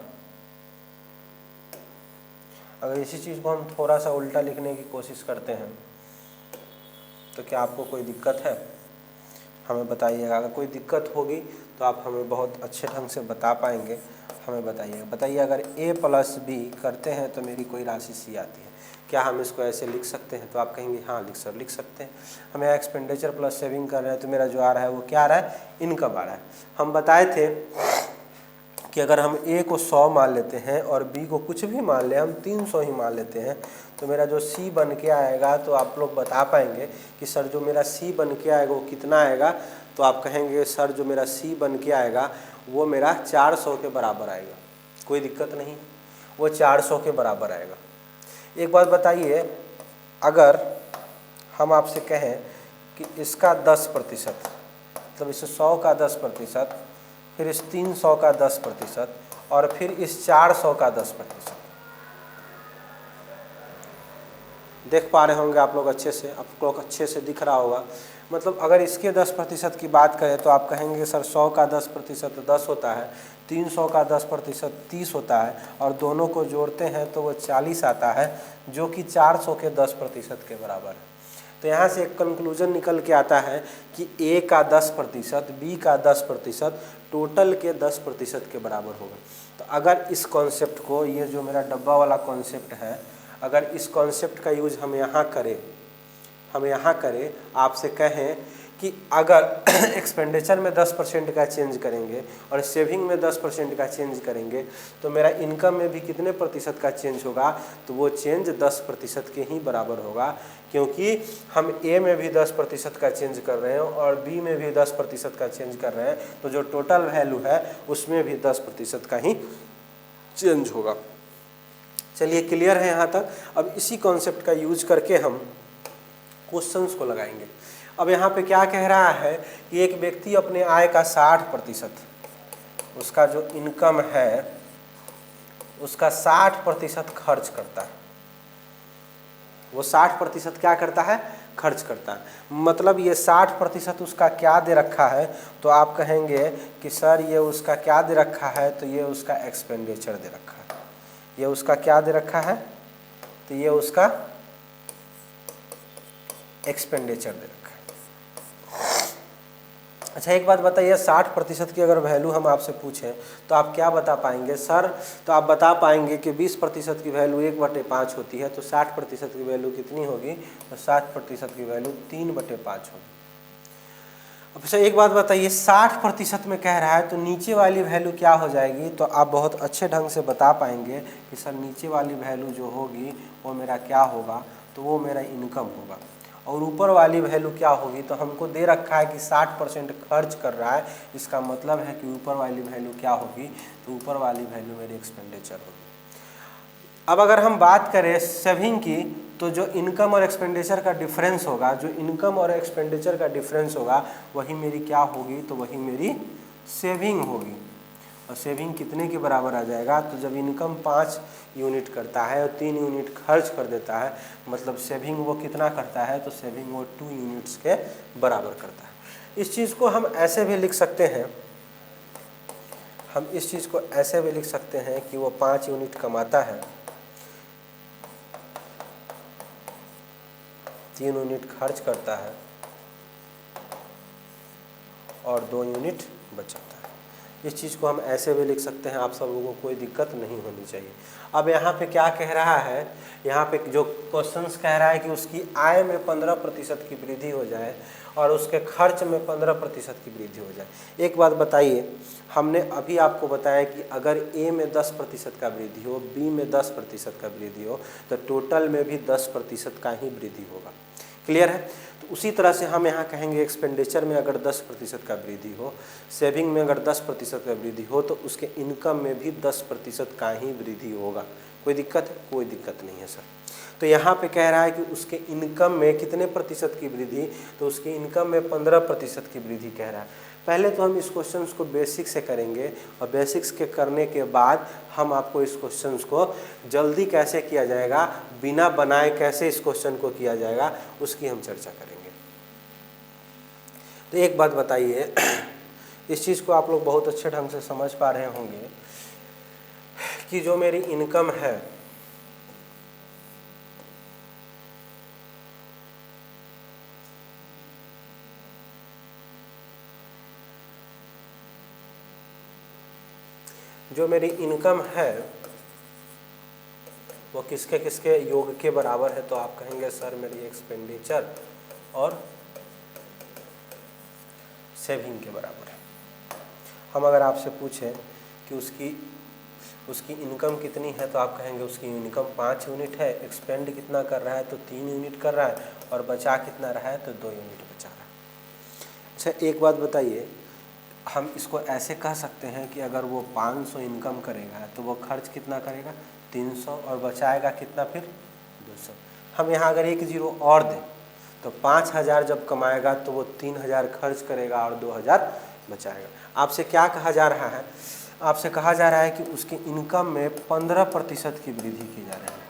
अगर इसी चीज़ को हम थोड़ा सा उल्टा लिखने की कोशिश करते हैं तो क्या आपको कोई दिक्कत है? हमें बताइएगा। अगर कोई दिक्कत होगी तो आप हमें बहुत अच्छे ढंग से बता पाएंगे, हमें बताइएगा। बताइए, अगर A प्लस B करते हैं तो मेरी कोई राशि C आती है, क्या हम इसको ऐसे लिख सकते हैं? तो आप कहेंगे हाँ लिख सकते हैं। हमें एक्सपेंडिचर प्लस सेविंग कर रहे हैं तो मेरा जो आ रहा है वो क्या आ रहा है, इनकम आ रहा है। हम बताए थे कि अगर हम A को 100 मान लेते हैं और B को कुछ भी मान लें, हम 300 ही मान लेते हैं, तो मेरा जो C बन के आएगा, तो आप लोग बता पाएंगे कि सर जो मेरा C बन के आएगा वो कितना आएगा? तो आप कहेंगे सर जो मेरा C बन के आएगा वो मेरा 400 के बराबर आएगा। कोई दिक्कत नहीं, वो 400 के बराबर आएगा। एक बात बताइए, अगर हम आपसे कहें कि इसका 10%, मतलब इस 100 का 10%, फिर इस 300 का 10% और फिर इस 400 का 10%, देख पा रहे होंगे आप लोग अच्छे से, आप लोग अच्छे से दिख रहा होगा। मतलब अगर इसके 10% की बात करें तो आप कहेंगे सर 100 का 10% 10 होता है, 300 का 10% 30 होता है, और दोनों को जोड़ते हैं तो वो 40 आता है, जो कि 400 के 10% के बराबर है। तो यहाँ से एक कंक्लूजन निकल के आता है कि A का 10%, B का 10% टोटल के 10% के बराबर होगा। तो अगर इस कॉन्सेप्ट को, ये जो मेरा डब्बा वाला कॉन्सेप्ट है, अगर इस कॉन्सेप्ट का यूज हम यहाँ करें, आपसे कहें कि अगर एक्सपेंडिचर में 10% का चेंज करेंगे और सेविंग में 10% का चेंज करेंगे तो मेरा इनकम में भी कितने प्रतिशत का चेंज होगा? तो वो चेंज 10% के ही बराबर होगा, क्योंकि हम A में भी 10% का चेंज कर रहे हैं और B में भी 10% का चेंज कर रहे हैं, तो जो टोटल वैल्यू है उसमें भी 10% का ही चेंज होगा। चलिए, क्लियर है यहाँ तक। अब इसी कॉन्सेप्ट का यूज करके हम क्वेश्चंस को लगाएंगे। अब यहाँ पे क्या कह रहा है कि एक व्यक्ति अपने आय का 60%, उसका जो इनकम है उसका 60% खर्च करता है। वो 60% क्या करता है? खर्च करता है। मतलब ये 60% उसका क्या दे रखा है? तो आप कहेंगे कि सर ये उसका क्या दे रखा है? तो ये उसका एक्सपेंडिचर दे रखा है। ये उसका क्या दे रखा है? तो ये उसका एक्सपेंडिचर दे रखा है। अच्छा, एक बात बताइए, 60% की अगर वैल्यू हम आपसे पूछें तो आप क्या बता पाएंगे? सर तो आप बता पाएंगे कि 20% की वैल्यू 1/5 होती है, तो 60% की वैल्यू कितनी होगी? तो 60% की वैल्यू 3/5 होगी। अब अच्छा, एक बात बताइए, 60% में कह रहा है तो नीचे वाली वैल्यू क्या हो जाएगी? तो आप बहुत अच्छे ढंग से बता पाएंगे कि सर नीचे वाली वैल्यू जो होगी वो मेरा क्या होगा? तो वो मेरा इनकम होगा। और ऊपर वाली वैल्यू क्या होगी? तो हमको दे रखा है कि 60% खर्च कर रहा है, इसका मतलब है कि ऊपर वाली वैल्यू क्या होगी? तो ऊपर वाली वैल्यू मेरी एक्सपेंडिचर होगी। अब अगर हम बात करें सेविंग की, तो जो इनकम और एक्सपेंडिचर का डिफरेंस होगा, जो इनकम और एक्सपेंडिचर का डिफरेंस होगा वही मेरी क्या होगी? तो वही मेरी सेविंग होगी। और सेविंग कितने के बराबर आ जाएगा, तो जब इनकम 5 यूनिट करता है और 3 यूनिट खर्च कर देता है, मतलब सेविंग वो कितना करता है, तो सेविंग वो 2 यूनिट्स के बराबर करता है। इस चीज़ को हम ऐसे भी लिख सकते हैं, हम इस चीज़ को ऐसे भी लिख सकते हैं कि वो 5 यूनिट कमाता है, 3 यूनिट खर्च करता है और 2 यूनिट बचाता है। इस चीज़ को हम ऐसे भी लिख सकते हैं, आप सब लोगों को कोई दिक्कत नहीं होनी चाहिए। अब यहाँ पे क्या कह रहा है, यहाँ पे जो क्वेश्चंस कह रहा है कि उसकी आय में 15% की वृद्धि हो जाए और उसके खर्च में 15% की वृद्धि हो जाए। एक बात बताइए, हमने अभी आपको बताया कि अगर ए में 10% का वृद्धि हो, बी में 10% का वृद्धि हो, तो टोटल में भी 10% का ही वृद्धि होगा। क्लियर है? तो उसी तरह से हम यहाँ कहेंगे एक्सपेंडिचर में अगर 10% का वृद्धि हो, सेविंग में अगर 10% का वृद्धि हो, तो उसके इनकम में भी 10% का ही वृद्धि होगा। कोई दिक्कत है? कोई दिक्कत नहीं है सर। तो यहाँ पे कह रहा है कि उसके इनकम में कितने प्रतिशत की वृद्धि, तो उसके इनकम में 15% की वृद्धि कह रहा है। पहले तो हम इस क्वेश्चन को बेसिक से करेंगे और बेसिक्स के करने के बाद हम आपको इस क्वेश्चन को जल्दी कैसे किया जाएगा, बिना बनाए कैसे इस क्वेश्चन को किया जाएगा, उसकी हम चर्चा करेंगे। तो एक बात बताइए, इस चीज़ को आप लोग बहुत अच्छे ढंग से समझ पा रहे होंगे कि जो मेरी इनकम है, जो मेरी इनकम है वो किसके किसके योग के बराबर है, तो आप कहेंगे सर मेरी एक्सपेंडिचर और सेविंग के बराबर है। हम अगर आपसे पूछें कि उसकी इनकम कितनी है, तो आप कहेंगे उसकी इनकम 5 यूनिट है, एक्सपेंड कितना कर रहा है, तो 3 यूनिट कर रहा है, और बचा कितना रहा है, तो 2 यूनिट बचा रहा है। अच्छा एक बात बताइए, हम इसको ऐसे कह सकते हैं कि अगर वो 500 इनकम करेगा तो वो खर्च कितना करेगा, 300, और बचाएगा कितना, फिर 200। हम यहाँ अगर एक जीरो और दें तो 5000 जब कमाएगा तो वो 3000 खर्च करेगा और 2000 बचाएगा। आपसे क्या कहा जा रहा है, आपसे कहा जा रहा है कि उसके इनकम में 15% की वृद्धि की जा रही है।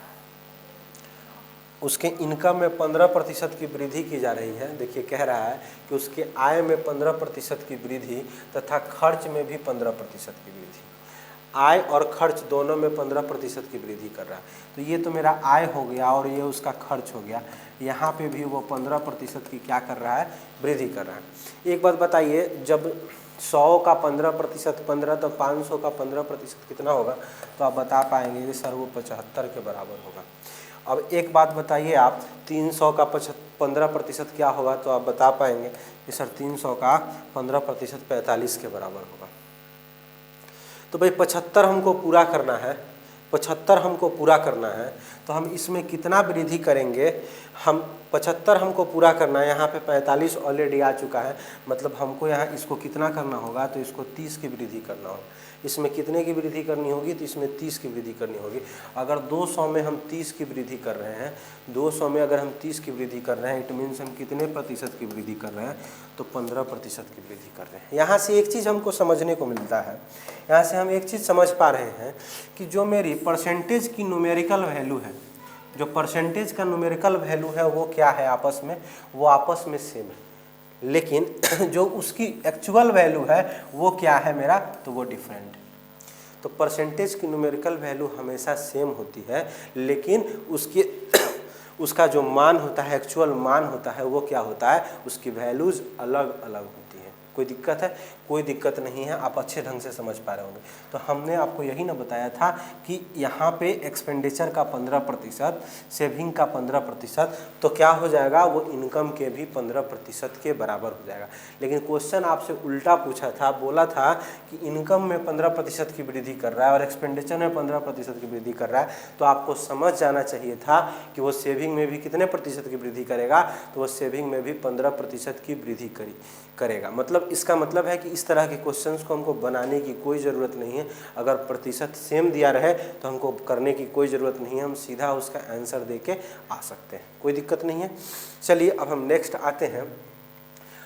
उसके इनकम में 15% की वृद्धि की जा रही है। देखिए कह रहा है कि उसके आय में 15% की वृद्धि तथा खर्च में भी 15% की वृद्धि। आय और खर्च दोनों में 15% की वृद्धि कर रहा है। तो ये तो मेरा आय हो गया और ये उसका खर्च हो गया। यहाँ पे भी वो 15% की क्या कर रहा है, वृद्धि कर रहा है। एक बात बताइए, जब 100 का 15%, 15 तो 500 का 15% कितना होगा, तो आप बता पाएंगे कि सर वो 75 के बराबर होगा। अब एक बात बताइए आप, 300 का 15% क्या होगा, तो आप बता पाएंगे कि सर 300 का 15% 45 के बराबर होगा। तो भाई 75 हमको पूरा करना है, 75 हमको पूरा करना है, तो हम इसमें कितना वृद्धि करेंगे, हम 75 हमको पूरा करना है, यहाँ पे 45 ऑलरेडी आ चुका है, मतलब हमको यहाँ इसको कितना करना होगा, तो इसको 30 की वृद्धि करना होगा। इसमें कितने की वृद्धि करनी होगी, तो इसमें 30 की वृद्धि करनी होगी। अगर 200 में हम 30 की वृद्धि कर रहे हैं, 200 में अगर हम 30 की वृद्धि कर रहे हैं, इट मीन्स हम कितने प्रतिशत की वृद्धि कर रहे हैं, तो 15% की वृद्धि कर रहे हैं। यहाँ से एक चीज़ हमको समझने को मिलता है, यहाँ से हम एक चीज़ समझ पा रहे हैं कि जो मेरी परसेंटेज की न्यूमेरिकल वैल्यू है, जो परसेंटेज का न्यूमेरिकल वैल्यू है वो क्या है आपस में, वो आपस में सेम है, लेकिन जो उसकी एक्चुअल वैल्यू है वो क्या है मेरा, तो वो डिफरेंट है। तो परसेंटेज की न्यूमेरिकल वैल्यू हमेशा सेम होती है, लेकिन उसका जो मान होता है, एक्चुअल मान होता है, वो क्या होता है, उसकी वैल्यूज़ अलग अलग होती है। कोई दिक्कत है? कोई दिक्कत नहीं है, आप अच्छे ढंग से समझ पा रहे होंगे। तो हमने आपको यही ना बताया था कि यहाँ पे एक्सपेंडिचर का 15%, सेविंग का 15%, तो क्या हो जाएगा, वो इनकम के भी 15% के बराबर हो जाएगा। लेकिन क्वेश्चन आपसे उल्टा पूछा था, बोला था कि इनकम में 15% की वृद्धि कर रहा है और एक्सपेंडिचर में 15% की वृद्धि कर रहा है, तो आपको समझ जाना चाहिए था कि वो सेविंग में भी कितने प्रतिशत की वृद्धि करेगा, तो वो सेविंग में भी 15% की वृद्धि करेगा। मतलब इसका मतलब है कि इस तरह के क्वेश्चंस को हमको बनाने की कोई ज़रूरत नहीं है। अगर प्रतिशत सेम दिया रहे तो हमको करने की कोई ज़रूरत नहीं है, हम सीधा उसका आंसर दे के आ सकते हैं, कोई दिक्कत नहीं है। चलिए अब हम नेक्स्ट आते हैं।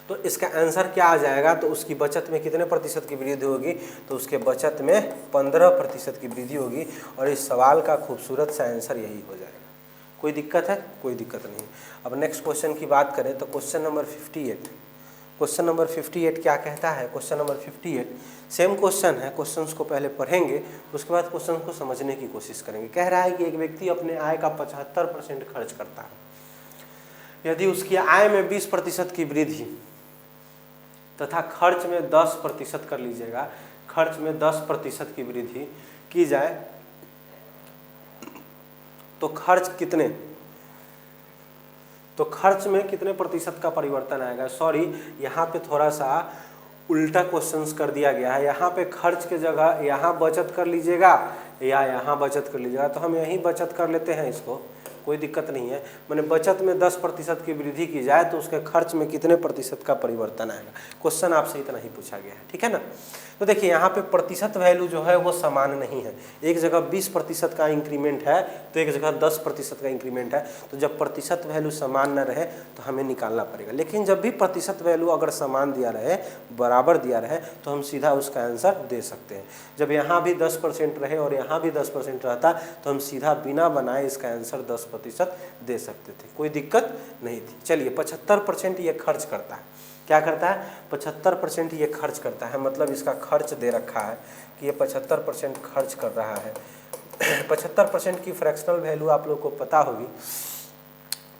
तो इसका आंसर क्या आ जाएगा, तो उसकी बचत में कितने प्रतिशत की वृद्धि होगी, तो उसके बचत में 15% की वृद्धि होगी। और इस सवाल का खूबसूरत सा आंसर यही हो जाएगा। कोई दिक्कत है? कोई दिक्कत नहीं। अब नेक्स्ट क्वेश्चन की बात करें तो क्वेश्चन नंबर 58। क्वेश्चन नंबर 58 क्या कहता है? क्वेश्चन नंबर 58 सेम क्वेश्चन है। क्वेश्चंस को पहले पढ़ेंगे, उसके बाद क्वेश्चन को समझने की कोशिश करेंगे। कह रहा है कि एक व्यक्ति अपने आय का 75% खर्च करता है। यदि उसकी आय में 20% की वृद्धि तथा खर्च में 10% कर लीजिएगा, खर्च में 10% की वृद्धि की जाए तो खर्च में कितने प्रतिशत का परिवर्तन आएगा। सॉरी, यहाँ पे थोड़ा सा उल्टा क्वेश्चंस कर दिया गया है। यहाँ पे खर्च के जगह यहाँ बचत कर लीजिएगा या यहाँ बचत कर लीजिएगा, तो हम यहीं बचत कर लेते हैं इसको, कोई दिक्कत नहीं है। मैंने बचत में 10% की वृद्धि की जाए तो उसके खर्च में कितने प्रतिशत का परिवर्तन आएगा। क्वेश्चन आपसे इतना ही पूछा गया है, ठीक है ना। तो देखिए यहाँ पे प्रतिशत वैल्यू जो है वो समान नहीं है। एक जगह 20% का इंक्रीमेंट है तो एक जगह 10% का इंक्रीमेंट है। तो जब प्रतिशत वैल्यू समान न रहे तो हमें निकालना पड़ेगा। लेकिन जब भी प्रतिशत वैल्यू अगर समान दिया रहे, बराबर दिया रहे, तो हम सीधा उसका आंसर दे सकते हैं। जब यहाँ भी 10% रहे और यहाँ भी 10% रहता तो हम सीधा बिना बनाए इसका आंसर 10% दे सकते थे, कोई दिक्कत नहीं थी। चलिए 75% ये खर्च करता है। क्या करता है? 75% ये खर्च करता है, मतलब इसका खर्च दे रखा है कि ये 75% खर्च कर रहा है। 75% की फ्रैक्शनल वैल्यू आप लोग को पता होगी।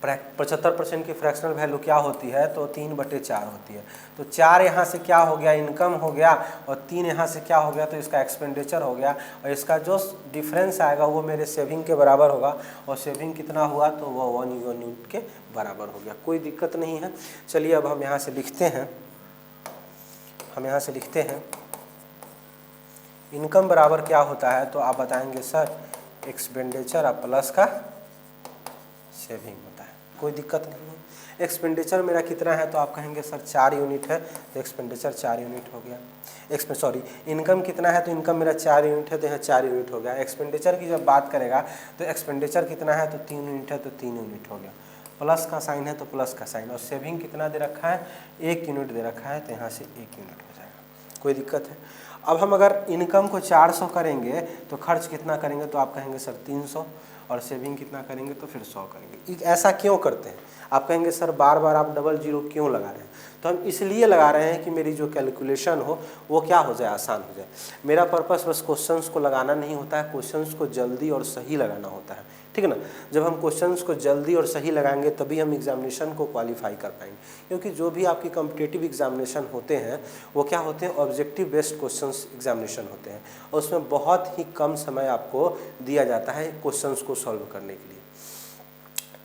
75% की फ्रैक्शनल वैल्यू क्या होती है, तो 3/4 होती है। तो 4 यहाँ से क्या हो गया, इनकम हो गया, और 3 यहाँ से क्या हो गया, तो इसका एक्सपेंडिचर हो गया। और इसका जो डिफरेंस आएगा वो मेरे सेविंग के बराबर होगा, और सेविंग कितना हुआ, तो वो 1 यूनिट के बराबर हो गया, कोई दिक्कत नहीं है। चलिए अब हम यहाँ से लिखते हैं, इनकम बराबर क्या होता है, तो आप बताएंगे सर एक्सपेंडिचर प्लस का सेविंग होता है, कोई दिक्कत नहीं है। एक्सपेंडिचर मेरा कितना है, तो आप कहेंगे सर 4 यूनिट है, तो एक्सपेंडिचर 4 यूनिट हो गया। इनकम कितना है, तो इनकम मेरा 4 यूनिट है, तो यहाँ 4 यूनिट हो गया। एक्सपेंडिचर की जब बात करेगा तो एक्सपेंडिचर कितना है, तो 3 यूनिट है, तो 3 यूनिट हो गया। प्लस का साइन है तो प्लस का साइन, और सेविंग कितना दे रखा है, 1 यूनिट दे रखा है, तो यहाँ से 1 यूनिट हो जाएगा, कोई दिक्कत है। अब हम अगर इनकम को 400 करेंगे तो खर्च कितना करेंगे, तो आप कहेंगे सर 300, और सेविंग कितना करेंगे, तो फिर 100 करेंगे। ऐसा क्यों करते हैं, आप कहेंगे सर बार बार आप डबल जीरो क्यों लगा रहे हैं, तो हम इसलिए लगा रहे हैं कि मेरी जो कैलकुलेशन हो वो क्या हो जाए, आसान हो जाए। मेरा पर्पस बस क्वेश्चंस को लगाना नहीं होता है, क्वेश्चंस को जल्दी और सही लगाना होता है, ठीक है ना। जब हम क्वेश्चंस को जल्दी और सही लगाएंगे तभी हम एग्जामिनेशन को क्वालिफाई कर पाएंगे, क्योंकि जो भी आपकी कॉम्पिटिटिव एग्जामिनेशन होते हैं वो क्या होते हैं, ऑब्जेक्टिव बेस्ड क्वेश्चंस एग्जामिनेशन होते हैं, और उसमें बहुत ही कम समय आपको दिया जाता है क्वेश्चंस को सॉल्व करने के लिए।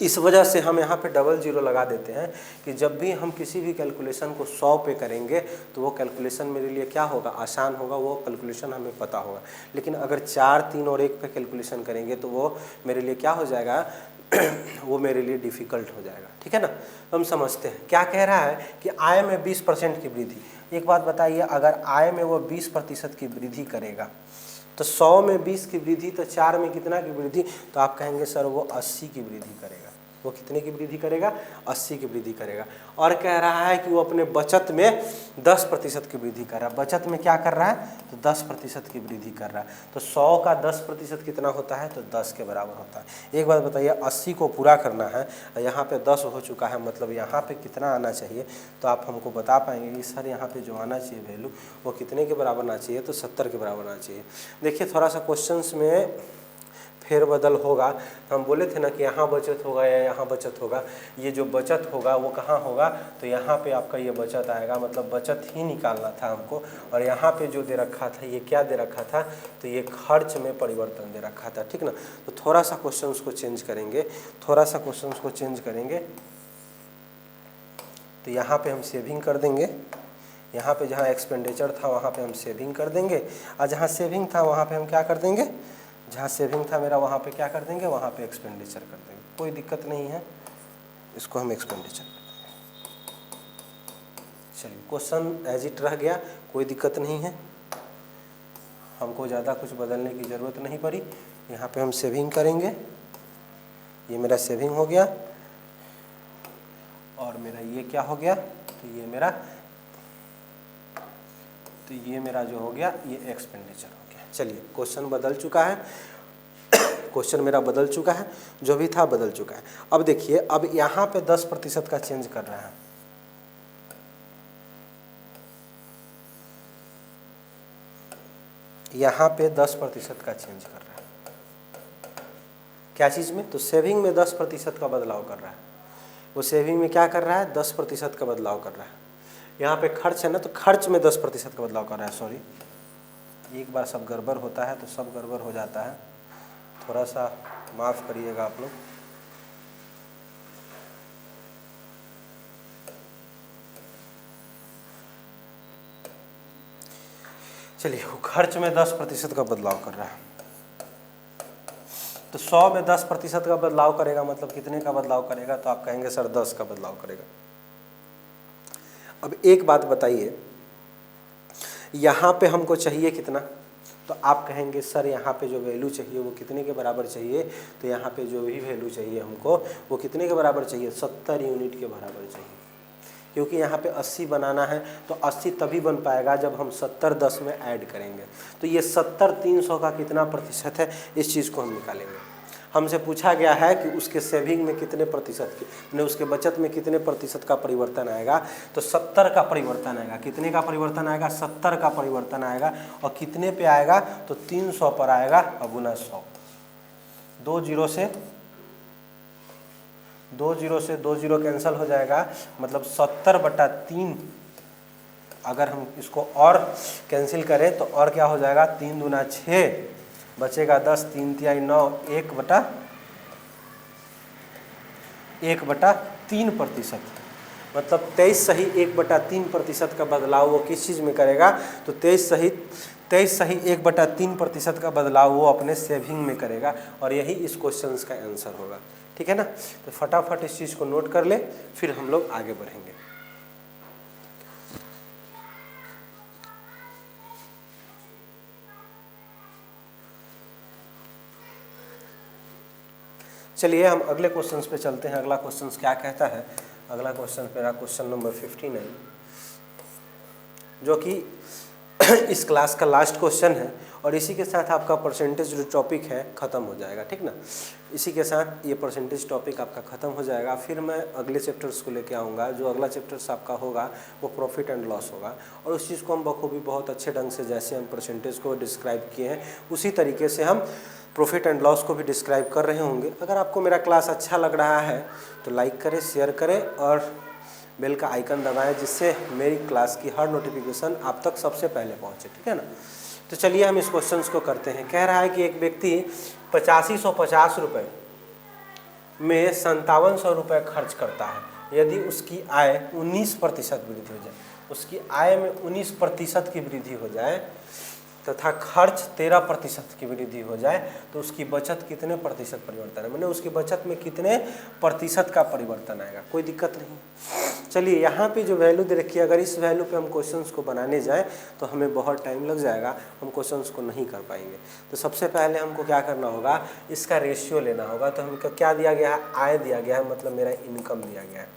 इस वजह से हम यहाँ पे डबल जीरो लगा देते हैं कि जब भी हम किसी भी कैलकुलेशन को 100 पे करेंगे तो वो कैलकुलेशन मेरे लिए क्या होगा, आसान होगा, वो कैलकुलेशन हमें पता होगा। लेकिन अगर 4, 3 और 1 पे कैलकुलेशन करेंगे तो वो मेरे लिए क्या हो जाएगा वो मेरे लिए डिफ़िकल्ट हो जाएगा, ठीक है ना। हम समझते हैं क्या कह रहा है कि आय में 20% की वृद्धि। एक बात बताइए, अगर आय में वो 20% की वृद्धि करेगा तो 100 में 20 की वृद्धि, तो 4 में कितना की वृद्धि, तो आप कहेंगे सर वो 80 की वृद्धि करेगा। वो कितने की वृद्धि करेगा, 80 की वृद्धि करेगा। और कह रहा है कि वो अपने बचत में 10% की वृद्धि कर रहा है। बचत में क्या कर रहा है, तो 10% की वृद्धि कर रहा है। तो 100 का 10% कितना होता है, तो 10 के बराबर होता है। एक बात बताइए, 80 को पूरा करना है, यहाँ पे 10 हो चुका है, मतलब यहाँ पे कितना आना चाहिए, तो आप हमको बता पाएंगे कि सर यहाँ पे जो आना चाहिए वैल्यू वो कितने के बराबर आना चाहिए, तो 70 के बराबर आना चाहिए। देखिए थोड़ा सा क्वेश्चंस में फेरबदल होगा। हम बोले थे ना कि यहाँ बचत होगा या यहाँ बचत होगा, ये जो बचत होगा वो कहाँ होगा, तो यहाँ पे आपका ये बचत आएगा, मतलब बचत ही निकालना था हमको। और यहाँ पे जो दे रखा था, ये क्या दे रखा था, तो ये खर्च में परिवर्तन दे रखा था, ठीक ना। तो थोड़ा सा क्वेश्चंस को चेंज करेंगे, तो यहाँ पे हम सेविंग कर देंगे। यहाँ पे जहाँ एक्सपेंडिचर था वहाँ पे हम सेविंग कर देंगे, और जहाँ सेविंग था वहाँ पे हम क्या कर देंगे, जहाँ सेविंग था मेरा वहाँ पे क्या कर देंगे, वहाँ पे एक्सपेंडिचर कर देंगे, कोई दिक्कत नहीं है। इसको हम एक्सपेंडिचर कर देंगे। चलिए क्वेश्चन एज इट रह गया, कोई दिक्कत नहीं है, हमको ज़्यादा कुछ बदलने की ज़रूरत नहीं पड़ी। यहाँ पे हम सेविंग करेंगे, ये मेरा सेविंग हो गया, और मेरा ये क्या हो गया, तो ये मेरा जो हो गया ये एक्सपेंडिचर हो गया। चलिए क्वेश्चन बदल चुका है, क्वेश्चन मेरा बदल चुका है, जो भी था बदल चुका है। अब देखिए, अब यहाँ पे 10% का चेंज कर रहा है, यहाँ पे 10% का चेंज कर रहा है। क्या चीज़ में? तो सेविंग में 10% का बदलाव कर रहा है। वो सेविंग में क्या कर रहा है? 10% का बदलाव कर रहा है। यहाँ पे खर्च है ना, तो खर्च में 10% का बदलाव कर रहा है। सॉरी, एक बार सब गड़बड़ होता है तो सब गड़बड़ हो जाता है, थोड़ा सा माफ़ करिएगा आप लोग। चलिए, वो खर्च में 10% का बदलाव कर रहा है, तो 100 में 10% का बदलाव करेगा मतलब कितने का बदलाव करेगा? तो आप कहेंगे सर 10 का बदलाव करेगा। अब एक बात बताइए, यहाँ पे हमको चाहिए कितना? तो आप कहेंगे सर यहाँ पे जो वैल्यू चाहिए वो कितने के बराबर चाहिए? तो यहाँ पे जो भी वैल्यू चाहिए हमको वो कितने के बराबर चाहिए? 70 यूनिट के बराबर चाहिए, क्योंकि यहाँ पे 80 बनाना है। तो 80 तभी बन पाएगा जब हम 70 10 में ऐड करेंगे। तो ये 70 300 का कितना प्रतिशत है, इस चीज़ को हम निकालेंगे। हमसे पूछा गया है कि उसके सेविंग में कितने प्रतिशत की, उसके बचत में कितने प्रतिशत का परिवर्तन आएगा? तो 70 का परिवर्तन आएगा। कितने का परिवर्तन आएगा? 70 का परिवर्तन आएगा। और कितने पे आएगा? तो 300 पर आएगा। और गुना 100, 2 जीरो से 2 जीरो कैंसिल हो जाएगा, मतलब 70/3। अगर हम इसको और कैंसिल करें तो और क्या हो जाएगा? 3 दूना 6, बचेगा 10, 3 तिहाई 9, 1/3%। मतलब 23 सही 1/3% का बदलाव वो किस चीज़ में करेगा? तो 23 सही 1/3% का बदलाव वो अपने सेविंग में करेगा। और यही इस क्वेश्चन का आंसर होगा। ठीक है ना? तो फटाफट इस चीज़ को नोट कर ले, फिर हम लोग आगे बढ़ेंगे। चलिए हम अगले क्वेश्चंस पे चलते हैं। अगला क्वेश्चंस क्या कहता है? अगला क्वेश्चन मेरा क्वेश्चन नंबर 59, जो कि इस क्लास का लास्ट क्वेश्चन है। और इसी के साथ आपका परसेंटेज जो टॉपिक है ख़त्म हो जाएगा। ठीक ना? इसी के साथ ये परसेंटेज टॉपिक आपका ख़त्म हो जाएगा। फिर मैं अगले चैप्टर्स को लेके आऊँगा। जो अगला चैप्टर्स आपका होगा वो प्रॉफिट एंड लॉस होगा। और उस चीज़ को हम बखूबी बहुत अच्छे ढंग से, जैसे हम परसेंटेज को डिस्क्राइब किए हैं उसी तरीके से हम प्रॉफिट एंड लॉस को भी डिस्क्राइब कर रहे होंगे। अगर आपको मेरा क्लास अच्छा लग रहा है तो लाइक करें, शेयर करें और बेल का आइकन दबाएं, जिससे मेरी क्लास की हर नोटिफिकेशन आप तक सबसे पहले पहुंचे। ठीक है ना? तो चलिए हम इस क्वेश्चन को करते हैं। कह रहा है कि एक व्यक्ति 8550 रुपये में 5700 रुपये खर्च करता है। यदि उसकी आय 19% वृद्धि हो जाए, उसकी आय में 19% की वृद्धि हो जाए तथा खर्च 13% की वृद्धि हो जाए, तो उसकी बचत कितने प्रतिशत परिवर्तन है? मैंने उसकी बचत में कितने प्रतिशत का परिवर्तन आएगा? कोई दिक्कत नहीं। चलिए, यहाँ पे जो वैल्यू दे रखी है, अगर इस वैल्यू पे हम क्वेश्चंस को बनाने जाएं तो हमें बहुत टाइम लग जाएगा, हम क्वेश्चंस को नहीं कर पाएंगे। तो सबसे पहले हमको क्या करना होगा? इसका रेशियो लेना होगा। तो हमको क्या दिया गया है? आय दिया गया है, मतलब मेरा इनकम दिया गया है।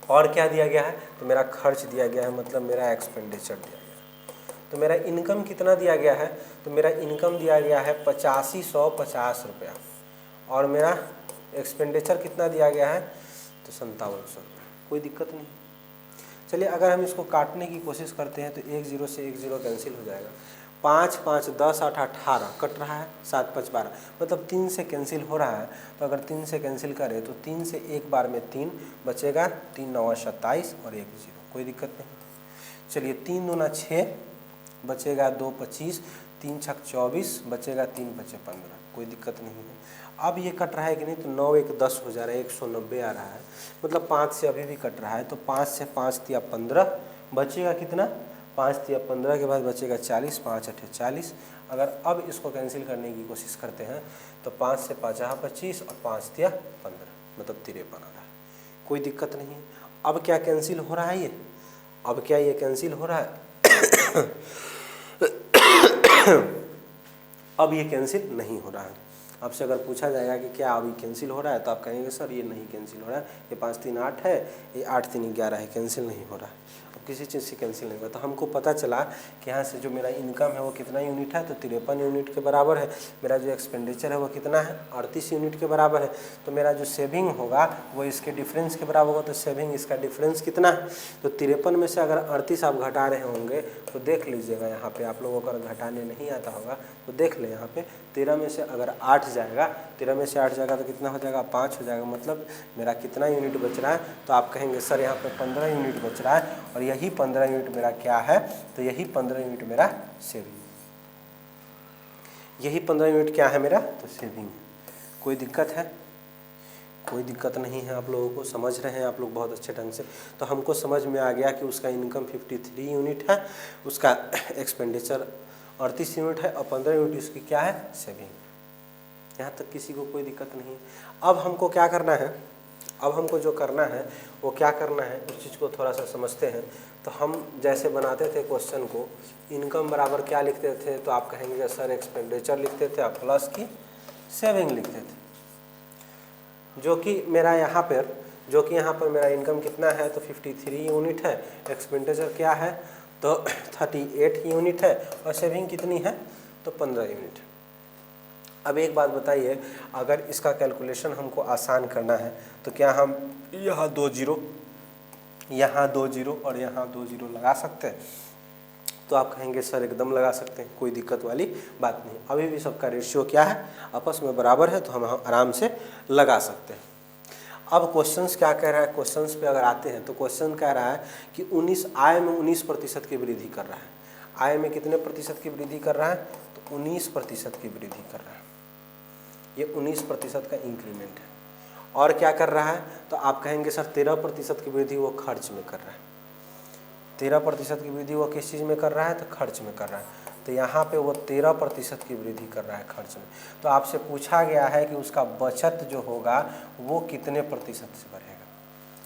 और क्या दिया गया है? तो मेरा खर्च दिया गया है, मतलब मेरा एक्सपेंडिचर दिया गया है। तो मेरा इनकम कितना दिया गया है? तो मेरा इनकम दिया गया है 8550 रुपया। और मेरा एक्सपेंडिचर कितना दिया गया है? तो 5700 रुपया। कोई दिक्कत नहीं। चलिए, अगर हम इसको काटने की कोशिश करते हैं तो 1 जीरो से 1 जीरो कैंसिल हो जाएगा। 5 5 10 8 18 कट रहा है, 7 5 12, मतलब 3 से कैंसिल हो रहा है। तो अगर 3 से कैंसिल करें तो 3 से एक बार में 3 बचेगा, 3 9 27 और 1 जीरो। कोई दिक्कत नहीं। चलिए, 3 दूना 6 बचेगा, 2 25, 3 छक 24 बचेगा, 3 बचे 15। कोई दिक्कत नहीं है। अब ये कट रहा है कि नहीं? तो 9 1 10 हो जा रहा है, 190 आ रहा है, मतलब 5 से अभी भी कट रहा है। तो 5 से 5 तिया 15 बचेगा कितना? 5 तिया 15 के बाद बचेगा 40, 5 8 40। अगर अब इसको कैंसिल करने की कोशिश करते हैं तो 5 से 5 25 और 5 तिया 15, मतलब 53 आ रहा है। कोई दिक्कत नहीं है। अब क्या कैंसिल हो रहा है? ये अब क्या ये कैंसिल हो रहा है? अब ये कैंसिल नहीं हो रहा है। आपसे अगर पूछा जाएगा कि क्या अभी कैंसिल हो रहा है, तो आप कहेंगे सर ये नहीं कैंसिल हो रहा है, ये 5 3 8 है, ये 8 3 11 है, कैंसिल नहीं हो रहा है। अब किसी चीज़ से कैंसिल नहीं हुआ, तो हमको पता चला कि यहाँ से जो मेरा इनकम है वो कितना यूनिट है, तो 53 यूनिट के बराबर है। मेरा जो एक्सपेंडिचर है वो कितना है, 38 यूनिट के बराबर है। तो मेरा जो सेविंग होगा वो इसके डिफरेंस के बराबर होगा, तो सेविंग इसका डिफरेंस कितना है, तो 53 में से अगर 38 आप घटा रहे होंगे तो देख लीजिएगा, यहाँ पे आप लोगों को अगर घटाने नहीं आता होगा तो देख ले, यहाँ पे 13 में से अगर 8 जाएगा, 13 में से 8 जाएगा तो कितना हो जाएगा, 5 हो जाएगा। मतलब मेरा कितना यूनिट बच रहा है, तो आप कहेंगे सर यहाँ पे 15 यूनिट बच रहा है, और यही 15 यूनिट मेरा क्या है, तो यही 15 यूनिट मेरा सेविंग, यही 15 यूनिट क्या है मेरा, तो सेविंग है। कोई दिक्कत है, कोई दिक्कत नहीं है, आप लोगों को समझ रहे हैं आप लोग बहुत अच्छे ढंग से। तो हमको समझ में आ गया कि उसका इनकम 53 यूनिट है, उसका एक्सपेंडिचर 38 यूनिट है, और 15 यूनिट उसकी क्या है, सेविंग। यहाँ तक किसी को कोई दिक्कत नहीं है। अब हमको क्या करना है, अब हमको जो करना है वो क्या करना है, उस चीज़ को थोड़ा सा समझते हैं। तो हम जैसे बनाते थे क्वेश्चन को, इनकम बराबर क्या लिखते थे, तो आप कहेंगे सर एक्सपेंडिचर लिखते थे, आप प्लस की सेविंग लिखते थे, जो कि मेरा यहाँ पर मेरा इनकम कितना है, तो 53 यूनिट है, एक्सपेंडिचर क्या है, तो 38 यूनिट है, और सेविंग कितनी है, तो 15 यूनिट है। अब एक बात बताइए, अगर इसका कैलकुलेशन हमको आसान करना है तो क्या हम यहाँ 2 जीरो, यहाँ 2 जीरो और यहाँ 2 जीरो लगा सकते हैं, तो आप कहेंगे सर एकदम लगा सकते हैं, कोई दिक्कत वाली बात नहीं। अभी भी सबका रेशियो क्या है, आपस में बराबर है, तो हम आराम से लगा सकते हैं। अब क्वेश्चंस क्या कह रहा है, क्वेश्चंस पे अगर आते हैं तो क्वेश्चन कह रहा है कि 19 आय में 19% की वृद्धि कर रहा है। आय में कितने प्रतिशत की वृद्धि कर रहा है, तो 19% की वृद्धि कर रहा है। ये 19% का इंक्रीमेंट है। और क्या कर रहा है, तो आप कहेंगे सर 13% की वृद्धि वो खर्च में कर रहा है। 13% की वृद्धि वो किस चीज़ में कर रहा है, तो खर्च में कर रहा है। तो यहाँ पे वो 13% की वृद्धि कर रहा है खर्च में। तो आपसे पूछा गया है कि उसका बचत जो होगा वो कितने प्रतिशत से बढ़ेगा,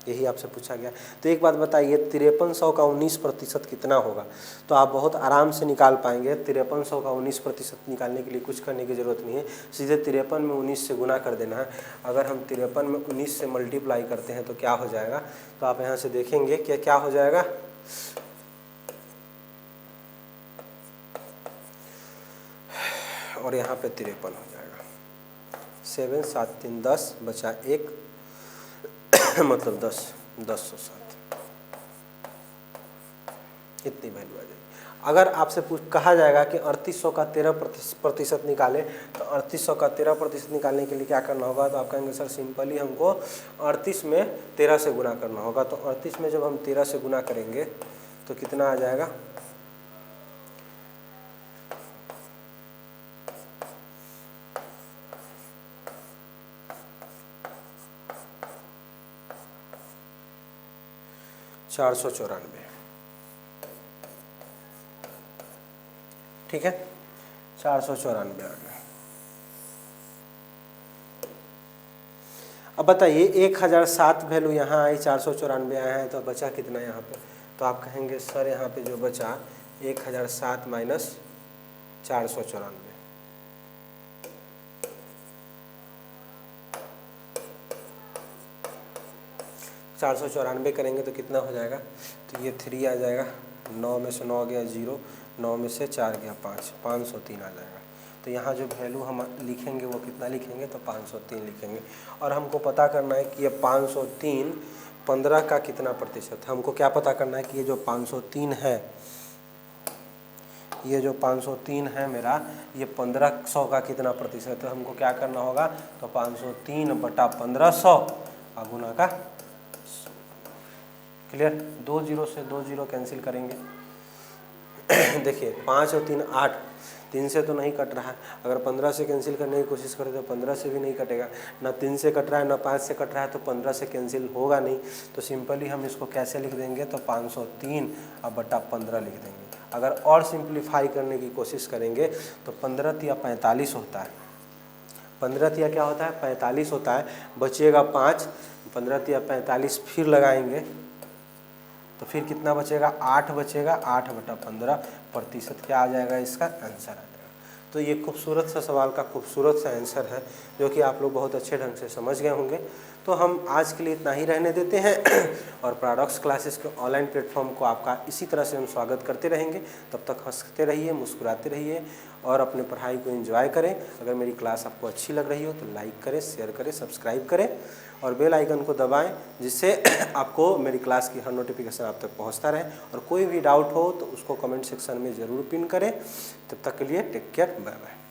यही आपसे पूछा गया। तो एक बात बताइए, 5300 का 19% कितना होगा, तो आप बहुत आराम से निकाल पाएंगे। 5300 का 19% निकालने के लिए कुछ करने की ज़रूरत नहीं है, सीधे 53 में 19 से गुना कर देना है। अगर हम 53 में 19 से मल्टीप्लाई करते हैं तो क्या हो जाएगा, तो आप यहाँ से देखेंगे कि क्या हो जाएगा, और यहाँ पे 53 हो जाएगा। 7 7 3 10 बचा 1 मतलब 10,7 इतनी वैल्यू आ जाएगी। अगर आपसे कहा जाएगा कि 3800 का 13% निकाले, तो 3800 का 13% निकालने के लिए क्या करना होगा, तो आप कहेंगे सर सिंपली हमको 38 में 13 से गुना करना होगा। तो 38 में जब हम 13 से गुना करेंगे तो कितना आ जाएगा, $494। ठीक है, 494 आ गया। अब बताइए 1007 वैल्यू यहाँ आई, 494 आया है, तो बचा कितना यहाँ पे, तो आप कहेंगे सर यहाँ पे जो बचा 1007 माइनस 494, करेंगे तो कितना हो जाएगा, तो ये 3 आ जाएगा, 9 में से 9 गया 0, 9 में से 4 गया 5, 503 आ जाएगा। तो यहाँ जो वैल्यू हम लिखेंगे वो कितना लिखेंगे, तो 503 लिखेंगे। और हमको पता करना है कि ये 503 15 का कितना प्रतिशत है। हमको क्या पता करना है कि ये जो 503 है, ये जो 503 है मेरा, ये 1500 का कितना प्रतिशत है। हमको क्या करना होगा, तो 503 बटा 1500 गुना का, क्लियर। 2 जीरो से 2 जीरो कैंसिल करेंगे देखिए 5 और 3 8, 3 से तो नहीं कट रहा है। अगर 15 से कैंसिल करने की कोशिश करें तो 15 से भी नहीं कटेगा, ना 3 से कट रहा है ना 5 से कट रहा है, तो 15 से कैंसिल होगा नहीं। तो सिंपली हम इसको कैसे लिख देंगे, तो 503 अब बटा 15 लिख देंगे। अगर और सिंप्लीफाई करने की कोशिश करेंगे तो 15 तिया 45 होता है, 15 तिया क्या होता है, 45 होता है, बचिएगा 5, 15 तिया 45 फिर लगाएंगे तो फिर कितना बचेगा, 8 बचेगा, 8 बटा 15 प्रतिशत क्या आ जाएगा, इसका आंसर आ जाएगा। तो ये खूबसूरत सा सवाल का खूबसूरत सा आंसर है जो कि आप लोग बहुत अच्छे ढंग से समझ गए होंगे। तो हम आज के लिए इतना ही रहने देते हैं और पैराडॉक्स क्लासेस के ऑनलाइन प्लेटफॉर्म को आपका इसी तरह से हम स्वागत करते रहेंगे। तब तक हंसते रहिए, मुस्कुराते रहिए और अपने पढ़ाई को एंजॉय करें। अगर मेरी क्लास आपको अच्छी लग रही हो तो लाइक करें, शेयर करें, सब्सक्राइब करें और बेल आइकन को दबाएं, जिससे आपको मेरी क्लास की हर नोटिफिकेशन आप तक पहुंचता रहे। और कोई भी डाउट हो तो उसको कमेंट सेक्शन में ज़रूर पिन करें। तब तक के लिए टेक केयर, बाय बाय।